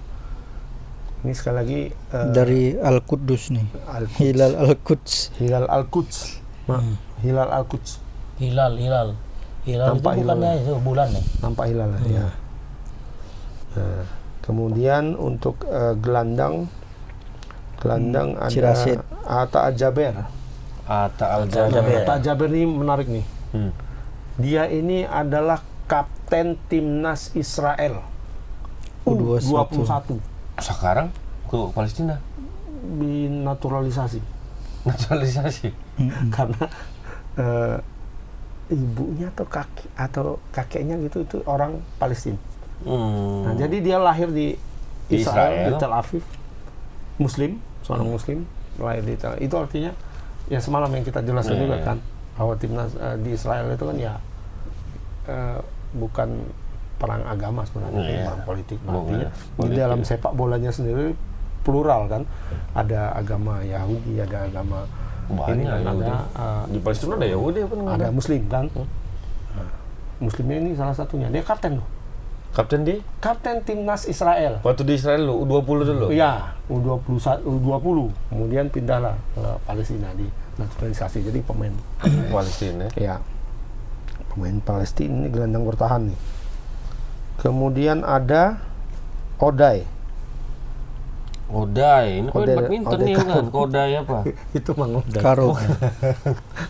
Ini sekali lagi Dari Al-Quds nih. Hilal Al-Quds. Hilal Al-Quds. Hilal Al-Quds. Hilal Nampak itu bukannya hilal. itu bulan nih. Nampak hilal ya. Nah, kemudian untuk gelandang ada Chirasit. Atta Al-Jaber. Atta Al-Jaber. Atta Al-Jaber ini menarik nih. Hmm. Dia ini adalah kapten timnas Israel U21. Sekarang ke Palestina. Dinaturalisasi. Naturalisasi. Karena ibunya atau kakeknya gitu itu orang Palestina. Nah, jadi dia lahir di Israel, di Tel Aviv, Muslim, seorang Muslim, lahir di Tel Aviv. Itu artinya ya semalam yang kita jelaskan juga kan, bahwa timnas di Israel itu kan ya bukan perang agama sebenarnya, perang politik. Artinya di dalam sepak bolanya sendiri plural kan, ada agama Yahudi, ada agama ini kan, ada Di Palestina ada Yahudi apa ada Muslim kan. Nah, Muslimnya ini salah satunya, dia kapten loh. Kapten di? Kapten timnas Israel. Waktu di Israel lu U20 dulu. Iya, U20. Kemudian pindahlah ke Palestina di naturalisasi. Jadi pemain Palestina. ya. Pemain Palestina ini gelandang bertahan nih. Kemudian ada Odai. Odai, ini Odai- pemain badminton Odai nih Karo. kan, Odai apa? Itu Mang Odai. Karo.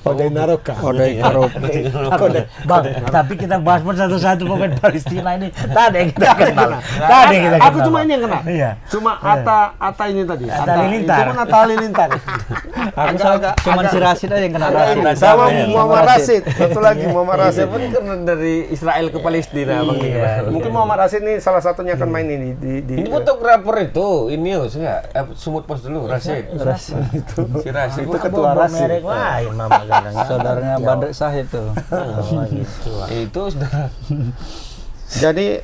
Odai Naroka. Odai Karo. Bang, tapi kita bahas pun satu-satu pemain Palestina ini. Tak ada yang kita kenal. Tak ada yang kita kenal. Aku cuma ini yang kenal. Iya. Cuma Atta ini tadi. Atta Halilintar. Itu kan Atta Halilintar. Aku cuman si Rashid aja yang kenal Rashid. Sama Muhammad Rashid. Satu lagi Muhammad Rashid. Pun karena dari Israel ke Palestina Bang. Mungkin Muhammad Rashid ini salah satunya akan main ini di Ini fotografer itu, ini enggak? Sumut pos dulu, Rashid. Si Rashid. itu ketua Rashid. Merek lain mama kadang. Saudaranya Badr Syahid tuh. Gitu lah. Itu sudah Jadi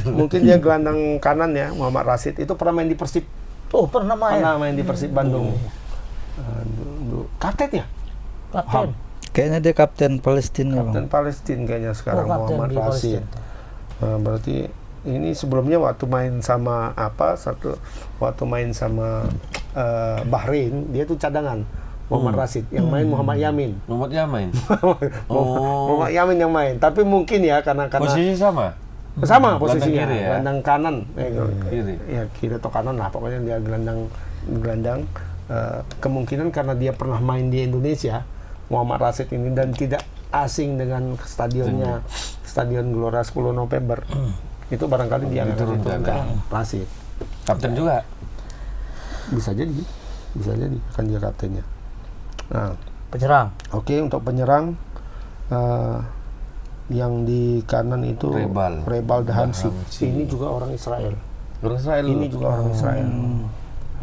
mungkin dia gelandang kanan ya, Muhammad Rashid itu pernah main di Persib. Oh, pernah main. Di Persib Bandung. Kapten ya? Kapten. Kayaknya dia kapten Palestina, Kapten Bang. Palestina kayaknya sekarang kapten Muhammad di Rashid. Nah, berarti ini sebelumnya waktu main sama waktu main sama Bahrain, dia tuh cadangan Muhammad Rashid, yang main Muhammad Yamin. Muhammad Yamin. Muhammad Yamin yang main, tapi mungkin ya karena Posisi sama? sama posisinya, kiri ya? gelandang kanan, Kiri. ya kiri atau kanan lah, pokoknya dia gelandang. Kemungkinan karena dia pernah main di Indonesia, Muhammad Rashid ini, dan tidak asing dengan stadionnya, Stadion Gelora 10 November. Itu barangkali dia akan diturunkan Rashid. Kapten juga. Bisa jadi kan dia kaptennya. Nah, Penyerang. oke, untuk penyerang yang di kanan itu Rebal Dahamsi. Ini juga orang Israel. Orang Israel. Ini juga orang Israel.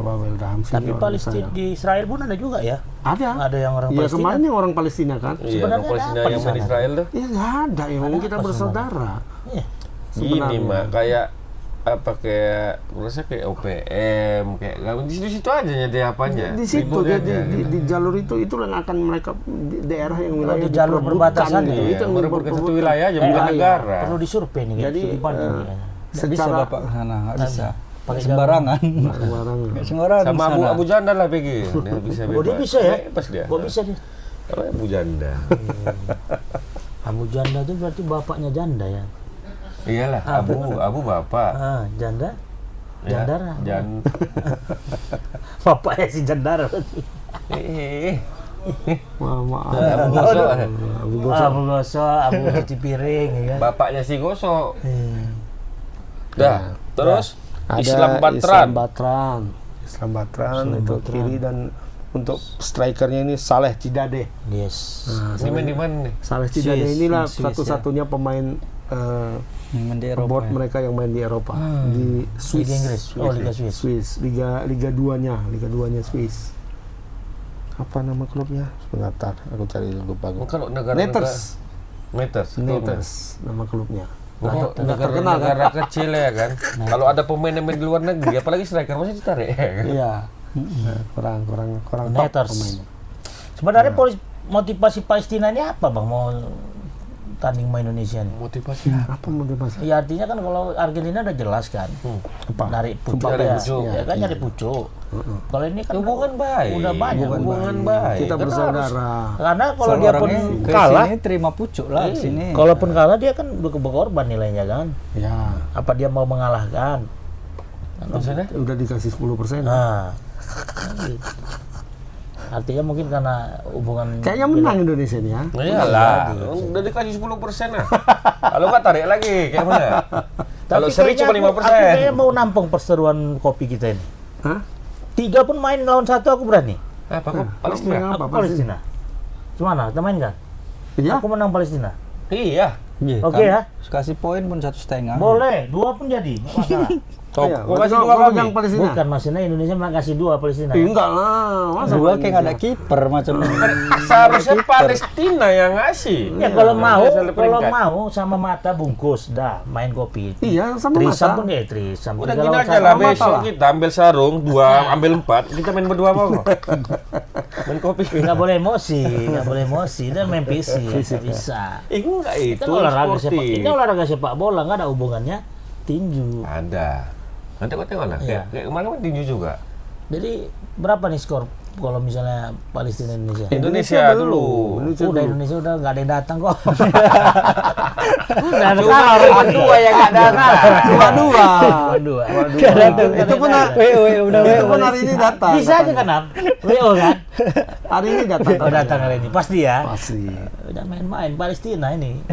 Rebal Dahamsi. Tapi ini orang Palestina Israel. di Israel pun ada juga ya. Ada yang orang ya, Palestina. kemarin yang orang Palestina kan. Iya, Sebenarnya orang Palestina ada apa yang di main sana? Israel tuh. Ya nggak ada, ya kita apa bersaudara. Iya. Ini Sebenarnya. mah kayak apa, kayak rasanya kayak OPM, kayak di situ aja dia apanya. Di situ Ribut dia aja. di jalur itu yang akan mereka di daerah yang wilayah di jalur diperebutkan perbatasan gitu. ya. Itu yang merebutkan satu diperebutkan. wilayah aja, bukan negara. Perlu disurvei nih. Jadi di Bandung ya. Nggak bisa secara Bapak ke sana, nggak bisa. Pakai Sembarangan. sembarangan. Nggak sembarangan Sama di sana. Abu Janda lah pergi. Dia bisa Oh, dia bisa ya? Pas dia. Kok bisa dia? Apa Abu Janda? Abu Janda itu berarti bapaknya janda ya. Iyalah, Abu bapak. Janda? Ya, Jandara. Jan. Bapaknya si Jandara berarti. Maaf. Abu Gosok. Abu gosok, Abu cuci piring ya kan. Bapaknya si Gosok. Hmm. Dah, terus Ada Islam Batran. Islam Batran itu kiri dan untuk strikernya ini Saleh Cidade. Yes. Ini main di mana nih? Saleh Cidade Swiss, inilah Swiss, satu-satunya pemain Yang main di Eropa. board Ya. mereka yang main di Eropa, di Swiss. Liga Inggris. Oh, Liga Swiss. Swiss, Liga 2-nya Swiss. Apa nama klubnya? Sebentar, aku cari dulu bagus. Kalau Neters. Neters. Nama klubnya. Untuk Nggak terkenal, kan? negara kecil ya kan. Kalau ada pemain yang main di luar negeri, apalagi striker masih ditarik ya kan. Iya. Kurang top Neters. pemainnya. Sebenarnya motivasi Palestina ini apa bang mau tanding sama Indonesia nih? Motivasi. Apa motivasi? Ya artinya kan kalau Argentina udah jelas kan, Apa? dari pucuk Dari ya, pucuk. ya kan nyari pucuk. Kalau ini kan Hubungan baik. udah banyak Hubungan baik. Kita Kan bersaudara. karena kalau Soal dia pun orangnya ke kalah, sini terima pucuk lah di sini. kalaupun kalah dia kan berkorban nilainya kan. Ya, Apa dia mau mengalahkan? Maksudnya? udah dikasih 10%. Nah, gitu. Artinya mungkin karena hubungan Kayaknya menang Indonesia nih ya. Iyalah, udah dikasih 10% lah. Kalau nggak tarik lagi, kayak mana? Kalau seri cuma 5%. Aku kayaknya mau nampung perseteruan kopi kita ini. Hah? 3 pun main lawan 1 aku berani. Apa kok Main Palestina? apa, Aku Palestina. Gimana? Kita main nggak? Iya. Aku menang Palestina. Iya. Iya, Oke kan? ya? Kasih poin pun 1,5. Boleh, 2 pun jadi. Nggak masalah. Kau Iya, kau berarti kasih dua kau kami. pegang Palestina. Bukan, maksudnya Indonesia malah kasih 2 Palestina. Eh, enggak lah. Masa Dua main kayak nggak ada Indonesia? kiper macam. Seharusnya Palestina yang ngasih. Ya kalau mau, Hasil kalau peringkat. mau sama mata bungkus, dah main kopi. Iya, sama Trisam mata. pun ya Trisam. Udah Tiga gini lawan aja satu. lah, sama besok lah. kita ambil sarung 2, ambil 4, kita main berdua mau kok. Main kopi. Nggak boleh emosi, nggak boleh emosi. Dan main PC, bisa. Enggak Itu itu olahraga sepak, sportif. ini olahraga sepak bola, nggak ada hubungannya tinju. Ada. Nanti kau tengok lah, Iya. kayak kemarin kan tinju juga. Jadi berapa nih skor kalau misalnya Palestina Indonesia? Indonesia dulu. Udah Indonesia udah nggak ada yang datang kok. Udah ada Cuma kalah cuma 2 yang nggak datang. Cuma dua. Dua. Itu pun itu pun hari ini datang. Bisa aja kan Am? WO kan? Hari ini datang. Oh datang hari ini pasti ya. Pasti. Udah main-main Palestina ini.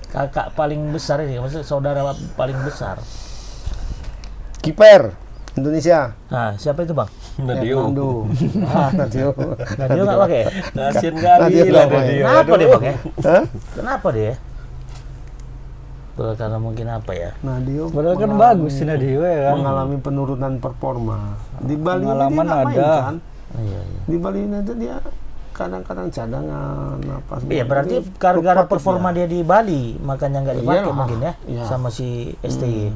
Kakak paling besar ini, maksudnya saudara paling besar. Kiper Indonesia. Nah, siapa itu bang? Nadio. Hernando. Nadio. Nah, dia nggak pakai. Kasian kali Nadio lah nggak main. Nadio. Kenapa dia pakai? Hah? Kenapa dia? Karena mungkin apa ya? Nadio Padahal kan bagus sih Nadio ya kan. mengalami penurunan performa. Di Bali ini dia Pengalaman nggak main ada. kan? Iya, iya. Di Bali United dia kadang-kadang cadangan apa semua. Iya, berarti Jadi, gara-gara fluktuatif performa dia di Bali, makanya nggak dipakai Iyalah. mungkin ya, Iya. sama si STY.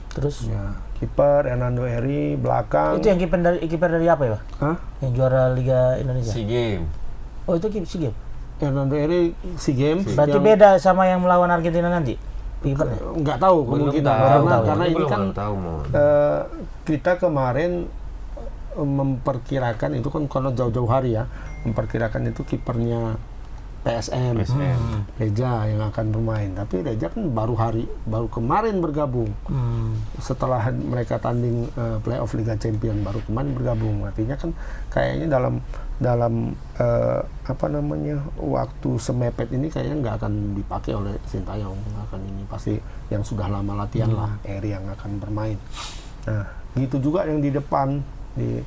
Terus Ya, kiper Hernando Eri belakang. itu yang kiper dari apa ya, Pak? Hah? Yang juara Liga Indonesia. Si game. Oh, itu si game. Hernando Eri SEA Games. Berarti yang beda sama yang melawan Argentina nanti. Kipernya. nggak tahu kemungkinan karena ini belum kan tahu mau. kita kemarin memperkirakan itu kan kalau jauh-jauh hari ya, memperkirakan itu kipernya PSM. Reja yang akan bermain, tapi Reja kan baru kemarin bergabung. Setelah mereka tanding playoff Liga Champion baru kemarin bergabung. Artinya kan kayaknya dalam apa namanya waktu semepet ini kayaknya nggak akan dipakai oleh Sintayong. Nggak akan, ini pasti yang sudah lama latihan lah Eri yang akan bermain. Nah gitu juga yang di depan di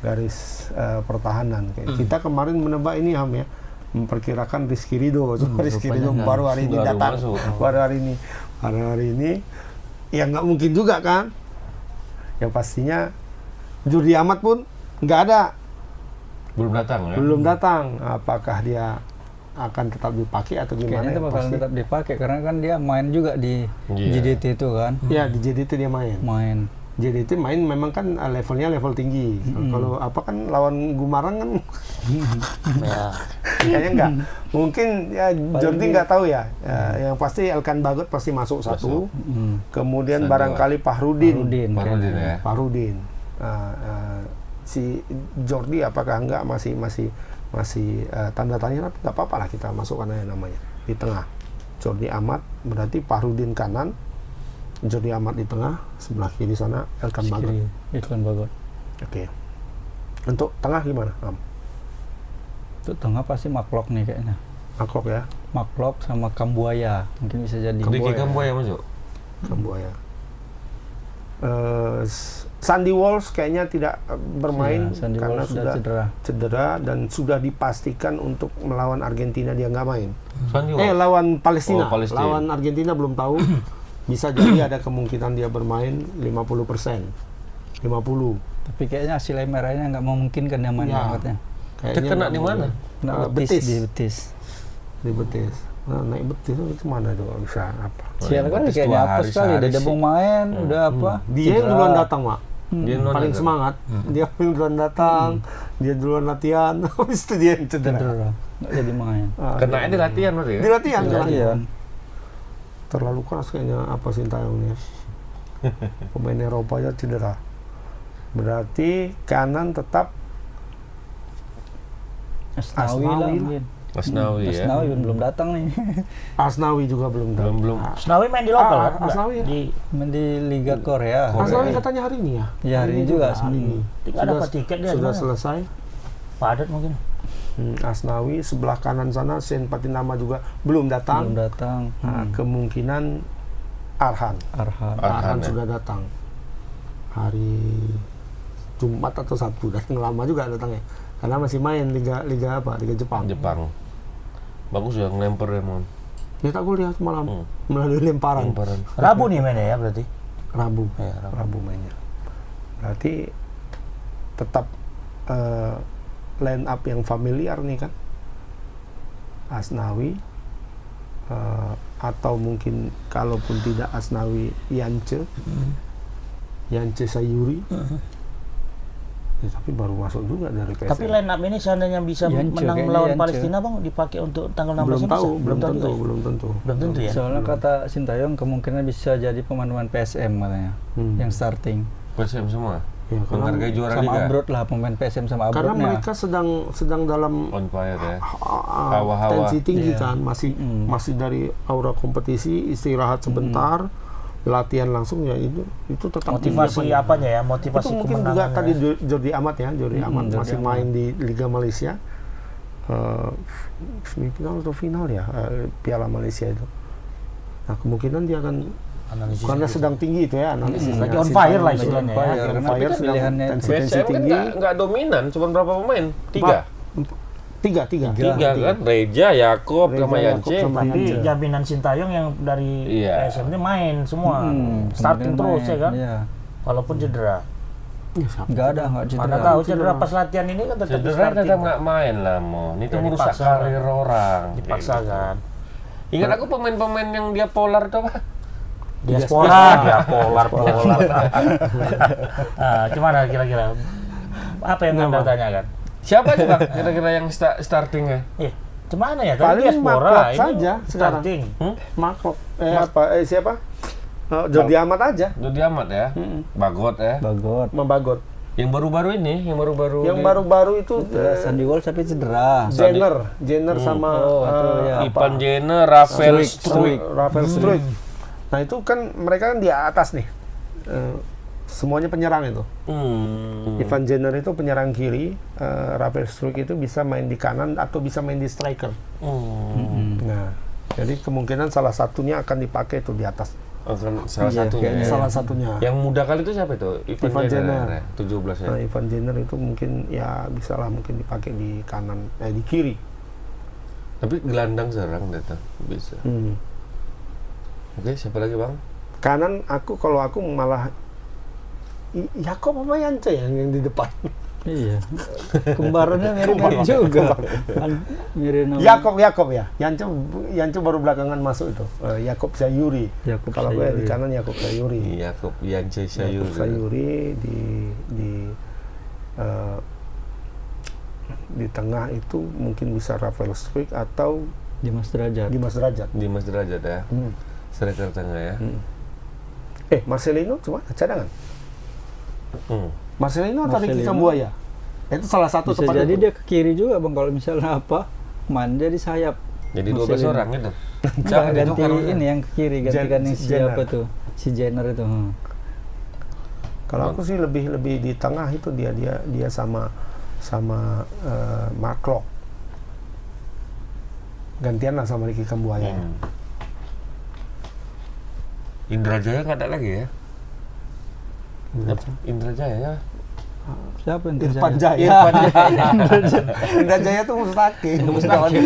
garis pertahanan. Kayak kita kemarin menebak ini Ham ya, memperkirakan Rizky Ridho. Cuma Rizky Ridho baru hari ini Baru datang. masuk. Baru hari ini ya nggak mungkin juga kan. Yang pastinya Jordi Amat pun nggak ada, Belum datang ya? belum datang. Apakah dia akan tetap dipakai atau gimana? Kayaknya itu Yang bakalan pasti- tetap dipakai karena kan dia main juga di Iya. JDT itu kan. Ya di JDT dia main. JDT main memang kan levelnya level tinggi. Kalau apa kan lawan Gumarang kan Ya. kayaknya enggak. Mungkin ya Jordi nggak tahu ya. Yang pasti Elkan Bagot pasti masuk satu. Kemudian Satu. barangkali Pahrudin. Parudin ya. Pahrudin. Si Jordi apakah enggak masih tanda tanya, tapi nggak apa-apa lah kita masukkan aja namanya di tengah. Jordi Amat berarti Pahrudin kanan, Jordi Amat di tengah, sebelah kiri sana Elkan Bagot. Iklan Bagot. Oke. Untuk tengah gimana? Itu tengah pasti Maklok nih kayaknya. Akok ya, Maklok sama Kambuaya mungkin bisa jadi. Diki Kamboya masuk. Kambuaya. Sandy Walsh kayaknya tidak bermain Iya, Sandy karena Walsh sudah cedera dan sudah dipastikan untuk melawan Argentina dia nggak main. Sandy Lawan Palestina. Oh, Palestina. Lawan Argentina belum tahu. Bisa jadi ada kemungkinan dia bermain 50%. 50. Tapi kayaknya hasil MRI-nya nggak memungkinkan dia main Ya. angkatnya. Dia kena di mana? Kena betis. di betis. Di betis. Nah, naik betis itu mana tuh bisa apa? Sial kali betis kayaknya 2 apa hari sekali, udah sehari debong main, udah apa. Dia yang cedera. duluan datang, Mak. Dia non Paling ada. semangat. Dia yang duluan datang, dia duluan latihan, habis itu dia yang cedera. Cedera. Nggak jadi main. Kenanya di latihan berarti ya? Di latihan, Di latihan. Terlalu keras kayaknya apa Sintayong nih. Pemain Eropa aja cedera. Berarti kanan tetap Asnawi lah Asnawi mungkin. Asnawi ya. Asnawi belum datang nih. Asnawi juga belum datang. Belum. Asnawi main di lokal kan? Enggak? Asnawi ya? Di Main di Liga Korea. Asnawi katanya hari ini ya? Ya, hari ini juga. Hari ini. Tinggal dapat tiket dia Sudah gimana? selesai. padat mungkin. Asnawi sebelah kanan sana Sen Patinama juga belum datang. Belum datang. Nah, kemungkinan Arhan. Arhan. Arhan ya. sudah datang hari Jumat atau Sabtu, dan lama juga datangnya karena masih main Liga Jepang. Jepang. Bagus ya ngelempar ya, Mon. Ya tak gue lihat malam melalui lemparan. Rabu nih mainnya ya berarti. Rabu. Ya, Rabu mainnya. Berarti tetap line up yang familiar nih kan. Asnawi atau mungkin kalaupun tidak Asnawi, Yance Sayuri. Ya, tapi baru masuk juga dari PSM. Tapi line up ini seandainya bisa Yance, menang kayaknya melawan Yance. Palestina bang, dipakai untuk tanggal 16 belum ini tahu, bisa? belum tentu, ya? belum tentu. Belum tentu ya. Soalnya kata Sintayong kemungkinan bisa jadi pemain PSM katanya, yang starting. PSM semua. Ya, karena, Menghargai juara Sama liga. Abrot lah, pemain PSM sama Abrotnya. karena mereka sedang dalam On fire ya. Hawa-hawa. tensi tinggi Iya. kan, masih dari aura kompetisi, istirahat sebentar, latihan langsung, ya itu tetap Motivasi tinggi. apanya ya? Motivasi Itu mungkin juga kemenangan tadi ya. Jordi Amat ya, Jordi Amat Jordi masih Amat. main di Liga Malaysia, semifinal atau final ya, Piala Malaysia itu. Nah kemungkinan dia akan, Analisis karena gitu. sedang tinggi itu ya analisis. Lagi on fire lah istilahnya ya. fire. Lagi on Karena fire, kan sedang pilihannya tensi PSM kan tinggi. nggak dominan, cuma berapa pemain? Tiga. Tiga Kan, Reja, Yakob, Reja, sama Yakob, Yance. sama Tapi Yance. jaminan Sintayong yang dari Iya. PSM ini main semua, kemungkinan starting terus main. ya kan, Iya. walaupun cedera. Ya, siapa? Nggak ada, nggak cedera. Mana tahu cedera pas latihan ini kan tetap Cedera starting. tetap nggak main lah, Mon. Itu Ya, merusak dipaksa. karir orang. Dipaksa Kayak kan. gitu. Ingat aku pemain-pemain yang dia polar itu apa? Diaspora, ya polar. Nah, gimana kira-kira? Apa yang Anda tanyakan? Siapa aja Bang kira-kira yang startingnya? Gimana ya? Paling Tadi diaspora Maklok ini saja sekarang. starting. Maklok. Siapa? Jordi Amat aja. Jordi Amat ya? Bagot ya? Bagot. Membagot. Yang baru-baru ini, yang baru-baru Yang di- baru-baru itu Sandy Walsh tapi cedera. Jenner sama itu ya. Ivan Jenner, Rafael Struijk. Rafael Struijk. Nah itu kan mereka kan di atas nih. Semuanya penyerang itu. Ivan Jenner itu penyerang kiri, Rafael Struijk itu bisa main di kanan atau bisa main di striker. Nah, jadi kemungkinan salah satunya akan dipakai itu di atas. Akan salah Iya, satunya. kayaknya. ya. Salah satunya. Yang muda kali itu siapa itu? Ivan Jenner. ya? 17 ya. Nah, Ivan Jenner itu mungkin ya bisa lah mungkin dipakai di kanan, di kiri. Tapi gelandang serang datang bisa. Oke, siapa lagi Bang? Kanan kalau aku malah Yakob apa Yance yang di depan. Iya. Kembarannya mirip juga. Kan mirip nama. Yakob ya. Yance baru belakangan masuk itu. Yakob Sayuri. Yakob Kalau gue di Sayuri. kanan Yakob Sayuri. Yakob Yance Yakob Sayuri. Sayuri di tengah itu mungkin bisa Rafael Struijk atau Dimas Derajat. Dimas Derajat. Dimas Derajat ya. Striker tengah ya. Marcelino cuma cadangan. Marcelino atau Ricky Marcelino. Kambuaya? Itu salah satu Bisa tepat jadi itu. dia ke kiri juga Bang kalau misalnya apa? Main dia di sayap. Jadi 12 Marcelino. orang gitu. Jangan Siapa ganti itu ini yang ke kiri, gantikan yang Jenner. siapa tuh? Si Jenner itu. Kalau aku sih lebih di tengah itu dia sama Maklok. Gantian lah sama Ricky Kambuaya. Indra Jaya nggak ada lagi ya? Indra Jaya ya. Siapa yang Irfan terjadi? Jaya. Irfan Jaya. Indra Jaya tuh Mustaqim. Mustaqim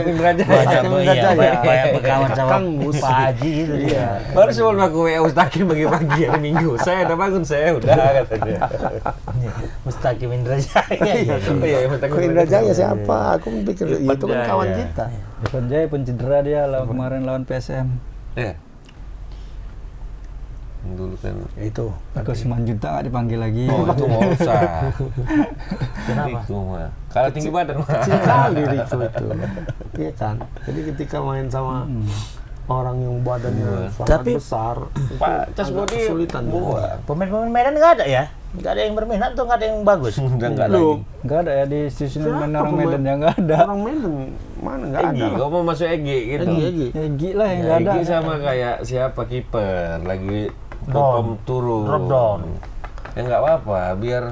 Indra Jaya. Banyak Indra iya, Jaya. banyak berkawan sama Kang Mus. Pak Haji gitu. Iya. Baru sebelum aku WA Mustaqim pagi-pagi hari Minggu. Saya udah bangun, saya udah katanya. Mustaqim Indra Jaya. Iya, Mustaqim Kok Indra Jaya siapa? Aku pikir Irfan itu kan kawan Jaya. kita. Irfan Jaya pun cedera dia kemarin lawan PSM. Ya. Dulu kan. Itu. Kalau Simanjuntak nggak dipanggil lagi. Oh, itu nggak usah. Kenapa? Rico mah. Kalau tinggi badan mah. Kecil kali Rico itu. Iya kan? Jadi ketika main sama orang yang badannya sangat Tapi- besar, Pak Cas agak Bodi kesulitan. buah. Pemain-pemain Medan nggak ada ya? Nggak ada yang berminat tuh, nggak ada yang bagus. Udah enggak Loh, lagi. Nggak ada ya di institusi main siapa orang pemain? Medan yang nggak ada. Orang Medan mana nggak ada Egi, lah. kau mau masuk Egi gitu. Egi. Egi lah yang Ya, nggak ada. Egi sama kayak siapa kiper lagi Down. bottom turun. Drop down. Ya nggak apa-apa, biar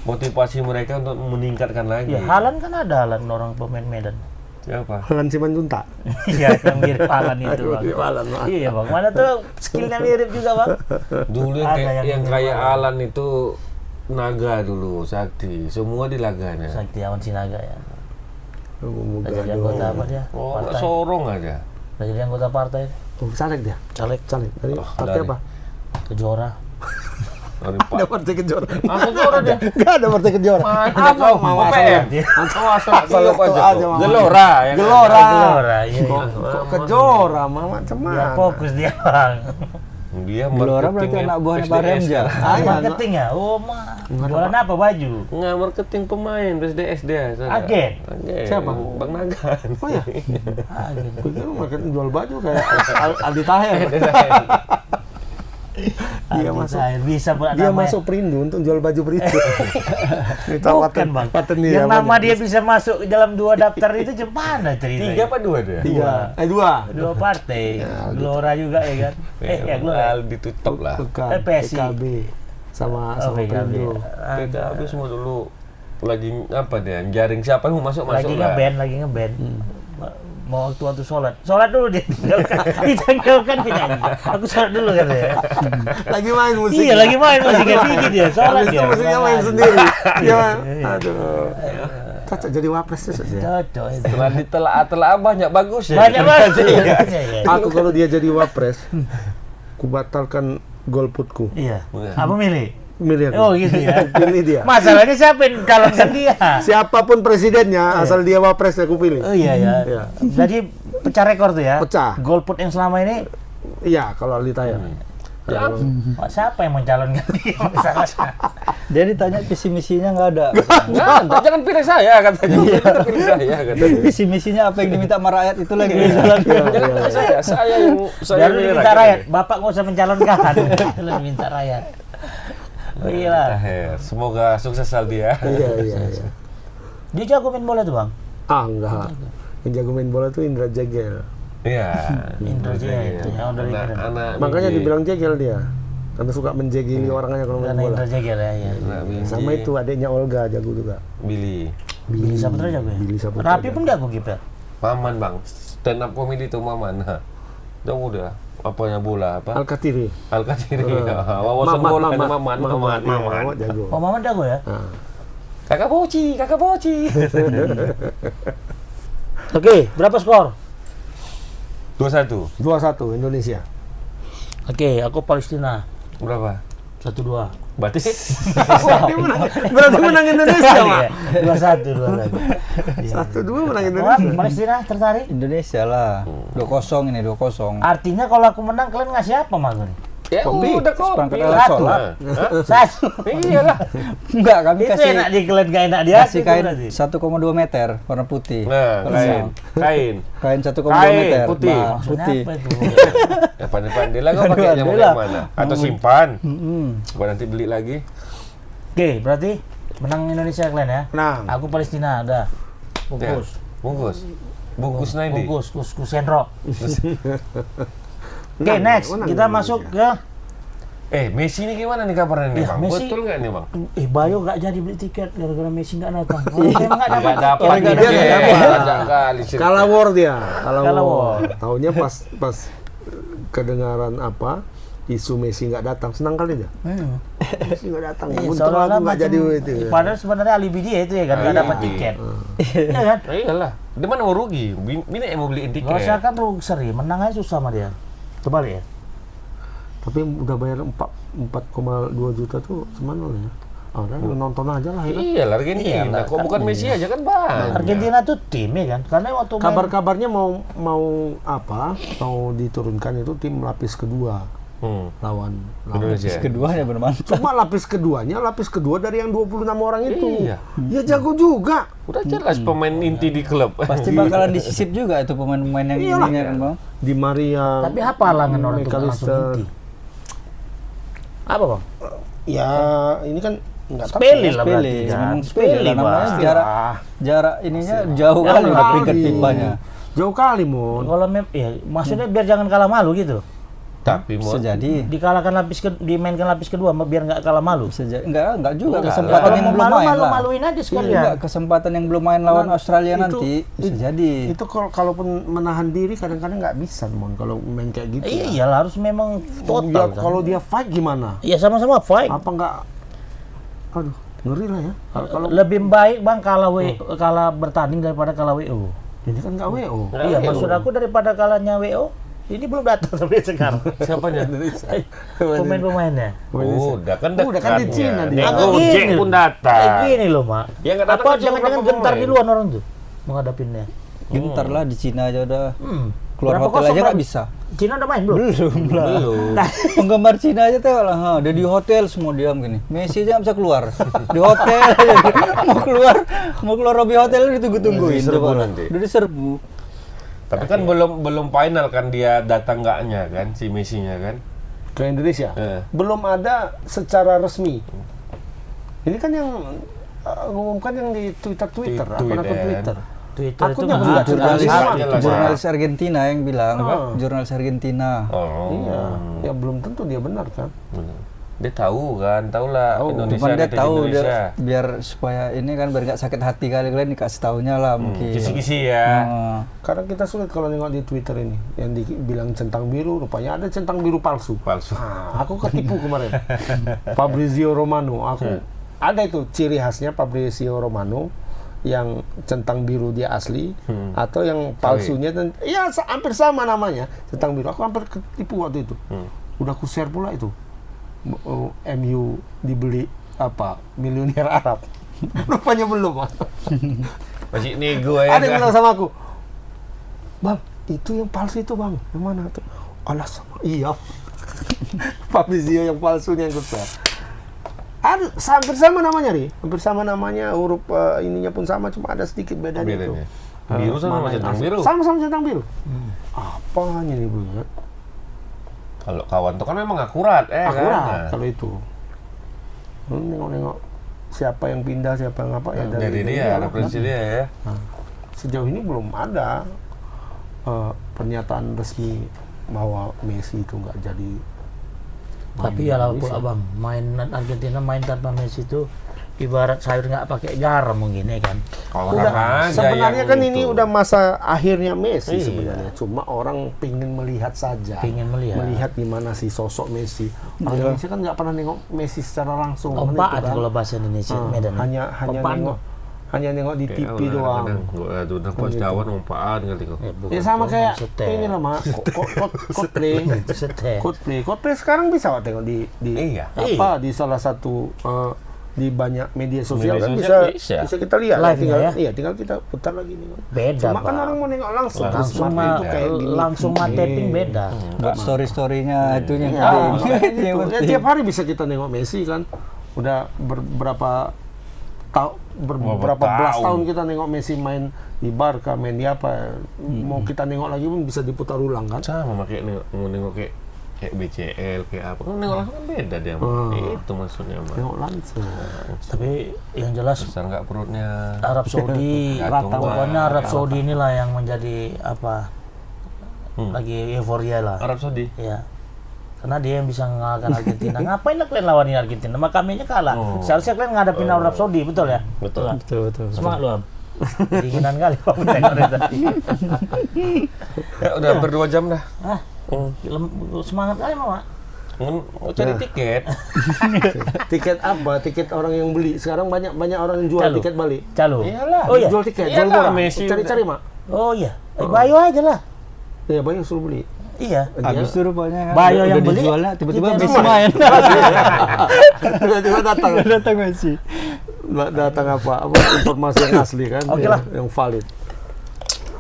motivasi mereka untuk meningkatkan lagi. Ya, Halan kan ada Halan orang pemain Medan. Siapa? Halan Simanjuntak. Iya, yang mirip Halan itu, Bang. Mirip Halan, Bang. Iya, Bang. Mana tuh skillnya mirip juga, Bang. Dulu yang, Ada kayak, yang yang mirip kayak Alan itu Naga dulu, Sakti, semua di laganya. Saktiawan Sinaga ya. Moga Udah jadi anggota apa dia? Oh, Partai. sorong aja. Udah jadi anggota partai. Oh, caleg dia. Caleg Caleg. Dari partai dari- apa? Kejora. Dari Ada partai Kejora. Aku Kejora dia. Enggak ada partai Kejora. Mana kau? Mau UPM. dia. Asal Asal aja. itu aja, Mama. Gelora yang Gelora. Kejora, iya. Kok Kejora, Mama macam Dia mana? fokus dia, Bang. Dia Gelora berarti marketing anak buahnya SDS. Pak Remja. Ah, iya, Marketing ya? Oh, mah. Jualan apa baju? Nggak, marketing pemain SDS dia. sana. Agen? Agen. Siapa? Bang Nagan. Oh ya, Ah, gitu. pikir makin jual baju kayak Aldi Taher. Dia masuk. Bisa pula Dia namanya. masuk Perindo untuk jual baju Perindo. Minta Bukan, Bang. paten Yang dia. nama dia bisa masuk ke dalam 2 daftar itu gimana ceritanya? 3 apa 2 dia? Dua. 2 partai. Gelora juga ya kan? Ya Gelora. Ditutup lah. Bukan. PSI. PKB sama Oh, sama PKB. Perindo. PKB semua dulu lagi apa dia? Jaring siapa yang mau masuk Lagi lah. ngeband. Mau waktu sholat dulu dia ditinggalkan tidak. Aku sholat dulu kan ya. Lagi main musik. Iya, lagi main musiknya dikit dia, sholat Habis itu dia. musiknya main sendiri. Dia main. Iya. Aduh. Cocok jadi wapres tuh ya. Cocok itu. Setelah ditelaah banyak bagus ya. Banyak banget. Iya. Aku kalau dia jadi wapres, ku batalkan golputku. Iya. Apa milih? Milih aku. Oh gitu ya. Pilih dia. Masalahnya siapa yang calonkan dia? Siapapun presidennya, asal dia wapres aku pilih. Oh iya ya. Iya. Jadi pecah rekor tuh ya. Pecah. Golput yang selama ini Iya, kalau Aldi Taher. siapa yang mencalonkan dia? Masalahnya. Dia ditanya visi misinya nggak ada. Jangan pilih saya katanya. Jangan pilih saya katanya. Visi misinya apa yang diminta sama rakyat itu lagi dijalankan. Jangan pilih saya yang saya Lalu pilih diminta rakyat, Bapak nggak usah mencalonkan. Itu diminta rakyat. Oh iya. Taher. Semoga sukses Aldi ya. Iya. Dia jago main bola tuh, Bang. Ah, enggak. Yang jago main bola tuh Indra Jegel. Iya. Indra Jaya itu, yang dari Medan. Anak Makanya biji. dibilang Jegel dia. Karena suka menjegili orangnya kalau main Karena bola. Indra Jaya ya. Anak biji. Sama itu adiknya Olga jago juga. Billy. Billy Saputra jago ya. Billy Saputra Rapi jago. pun jago kiper. Maman bang. Stand up comedy itu Maman. Jauh udah. Apanya bola apa? Alkatiri. Alkatiri. Wawasan bola hanya Maman. Mamat jago. Oh, Mama jago ya. Nah. Kakak Boci. Oke, berapa skor? 2-1. 2-1 Indonesia. Oke, aku Palestina. Berapa? 1-2. Berarti Berarti menang Indonesia, Pak. 2-1. 1-2 menang Wah, Indonesia. Palestina tertarik? Indonesia lah. 2-0 ini 2-0. Artinya kalau aku menang kalian ngasih apa Mas? ya Kopi. udah kopi. Seperangkat lah. alat sholat. Hah? Satu. Iyalah. Enggak, kami Itu kasih enak di kalian, gak enak dia. kasih kain 1,2 meter warna putih. Nah, kain. Kain 1,2 Kain, meter. putih. Nah, putih. Apa itu? Ya pandai-pandai lah kau pakainya mau Pandai-pandai kayak mana? Atau simpan. Mm-mm. Coba nanti beli lagi. Oke, berarti menang Indonesia kalian ya? Menang. Aku Palestina, udah. Bungkus. Bungkus. Bungkus nanti. Bungkus, kus sendro. Oke, next. menang Kita Indonesia. masuk ke Messi ini gimana nih kabarnya nih Ya, bang? Messi- Betul nggak nih bang? Bayo gak jadi beli tiket gara-gara Messi gak datang. Orang emang gak dapat. Nggak dapat Orang nggak tiket. dapat. Banyak kali sih. Kalah war dia. Kalah war. Taunya pas kedengaran apa isu Messi nggak datang, senang kali dia. Messi nggak datang, Iya, untung seolah-olah aku nggak macam- jadi itu. Padahal sebenarnya alibi dia itu ya kan, nggak Iya. dapat tiket. Iya kan? Nah, iyalah. Dia mana mau rugi? Bini yang mau beliin tiket. Kalau saya kan rugi seri, menang aja susah sama dia. Kebalik ya. Tapi udah bayar 4,2 juta tuh semana ya? Udah nonton aja lah ya. Iya lah Argentina. Iyalah, Kok kan bukan Messi aja kan banyak. Argentina tuh tim ya kan, karena waktu main- Kabar-kabarnya mau apa? Mau diturunkan itu tim lapis kedua lawan Indonesia. Keduanya bermanfaat. Cuma lapis kedua dari yang 26 orang itu. Iya. Ya jago juga. Udah jelas pemain inti di klub. Pasti bakalan disisip juga itu pemain-pemain yang Iyalah. ininya kan Bang. Di Maria. tapi apa halangan orang tuh nggak langsung McAllister. inti? Apa bang? Ya ini kan nggak tahu. Sepele lah Sepele, berarti kan. memang sepele lah namanya Bang. jarak ininya jauh kali udah peringkat FIFA-nya. Jauh kali Mon. Kalau ya maksudnya biar jangan kalah malu gitu. Tapi Bisa jadi. Dikalahkan dimainkan lapis kedua biar nggak kalah malu. Bisa jadi. Enggak juga Enggak. kesempatan Kalau yang mau belum main lah. malu-maluin aja Iya, sekalian. enggak, kesempatan yang belum main lawan Australia Itu- nanti bisa jadi. Itu kalaupun menahan diri kadang-kadang nggak bisa Mon kalau main kayak gitu. Iya, ya. iyalah harus memang Ya, total kan. kalau dia fight gimana? Iya sama-sama fight. Apa nggak? Aduh, ngeri lah ya. Kalau Lebih baik bang kalah bertanding daripada kalah WO. ini kan nggak WO. Iya, maksud aku daripada kalahnya WO, ini belum datang sampai sekarang. siapanya? Pemain-pemainnya. Oh, udah kan Udah kan di Cina dia. Nego Agak Jack gini pun loh. datang. Kayak gini loh, Mak. Ya, nggak datang Apa kan cuma jangan-jangan beberapa gentar pemain. di luar orang tuh menghadapinnya. Gentar lah di Cina aja udah. Keluar Berapa hotel kosong, aja nggak Bang? bisa. Cina udah main belum? Belum. Penggemar Cina aja teh lah, udah di hotel semua diam gini. Messi aja nggak bisa keluar. Di hotel aja. mau keluar lobby hotel ditunggu-tungguin. Diserbu coba. nanti. Udah diserbu. Tapi kan belum final kan dia datang nggaknya kan si Messi-nya kan. Ke Indonesia. Belum ada secara resmi. Ini kan yang ngumumkan yang di Twitter, akun-akun Twitter. Twitter itu Akunnya nggak begitu, ada. jurnalis. Jelas. Jurnalis Argentina yang bilang, jurnalis Argentina. Oh. Iya, ya belum tentu dia benar kan. Benar. Dia tahu kan, tahulah Indonesia. Cuman dia netizen tahu Indonesia. dia, biar supaya ini kan biar nggak sakit hati kali-kali dikasih taunya lah mungkin. Kisi-kisi ya. Karena kita sulit kalau nengok di Twitter ini yang dibilang centang biru, rupanya ada centang biru palsu. Palsu. Aku ketipu kemarin. Fabrizio Romano, ada itu ciri khasnya Fabrizio Romano yang centang biru dia asli atau yang palsunya dan ya hampir sama namanya centang biru. Aku hampir ketipu waktu itu. Udah aku share pula itu. MU dibeli apa miliuner Arab. Rupanya belum. Masih nego ya. Ada yang bilang sama aku, Bang, itu yang palsu itu Bang, yang mana tuh? Alah sama, iya. Fabrizio yang palsunya yang share. Ada hampir sama namanya nih, hampir sama namanya, huruf ininya pun sama, cuma ada sedikit bedanya itu. Bedanya. Biru sama Mana yang centang asli? biru. Sama-sama centang biru. Apanya nih Bu? Kalau kawan tuh kan memang akurat Akurat kan. kalau itu. Nengok-nengok siapa yang pindah, siapa yang apa ya Dari dia, lah. referensi dia ya. Sejauh ini belum ada pernyataan resmi bahwa Messi itu nggak jadi. Tapi ya lah pula bang, main Argentina main tanpa Messi itu ibarat sayur nggak pakai garam mungkin ya kan. Udah, sebenarnya kan ini udah masa akhirnya Messi Iya. sebenarnya. Cuma orang pingin melihat saja. Pingin melihat. Melihat gimana sih sosok Messi. Orang Indonesia kan nggak pernah nengok Messi secara langsung. kan Ompaan itu kan. kalau bahasa Indonesia Medan. Hanya nengok di TV doang. Gua udah pas cawan umpaan kali kok. Ya sama kayak ini lah Mak, Coldplay sekarang bisa kok tengok di Iya. apa di salah satu di banyak media sosial Media kan sosial bisa kita lihat Live tinggal ya? Iya, tinggal kita putar lagi nih. Beda Cuma kan Pak. orang mau nengok langsung Langsung Smart itu kayak gini. langsung tapping beda. Buat story-storynya itu yang Ya, penting. kayak Itu yang gitu. Ya, penting. tiap hari bisa kita nengok Messi kan. Udah beberapa belas tahun kita nengok Messi main di Barca, main di apa. Mau kita nengok lagi pun bisa diputar ulang kan. Sama kayak nengok kayak BCL kayak apa kan nengok langsung kan beda dia mah. Itu maksudnya mah. Nengok langsung. Tapi yang jelas Besar nggak perutnya. Arab Saudi, Rata, pokoknya Arab Saudi inilah yang menjadi apa? Lagi euforia lah. Arab Saudi. Ya. Karena dia yang bisa mengalahkan Argentina. Ngapain lah kalian lawanin Argentina? Sama kami kalah. Seharusnya kalian ngadepin Arab Saudi, betul ya? Betul. Betul. Semangat lu, Am. Dinginan kali Pak tengok tadi. Ya udah hampir 2 jam dah. Ah, semangat kali Mama. Mau cari tiket. Tiket apa? Tiket orang yang beli. Sekarang banyak orang yang jual Calo. tiket balik. Calo. Iyalah. Oh iya. Jual tiket, Iyalah, jual murah. Messi Cari-cari, Mak. Oh iya. Bayo aja lah. Ya, banyak suruh beli. Iya. Habis itu rupanya kan Bayo yang udah beli, dijualnya tiba-tiba kita Messi main. main. Tiba-tiba datang. Datang Messi. Datang apa informasi yang asli kan? Oke lah. Yang valid.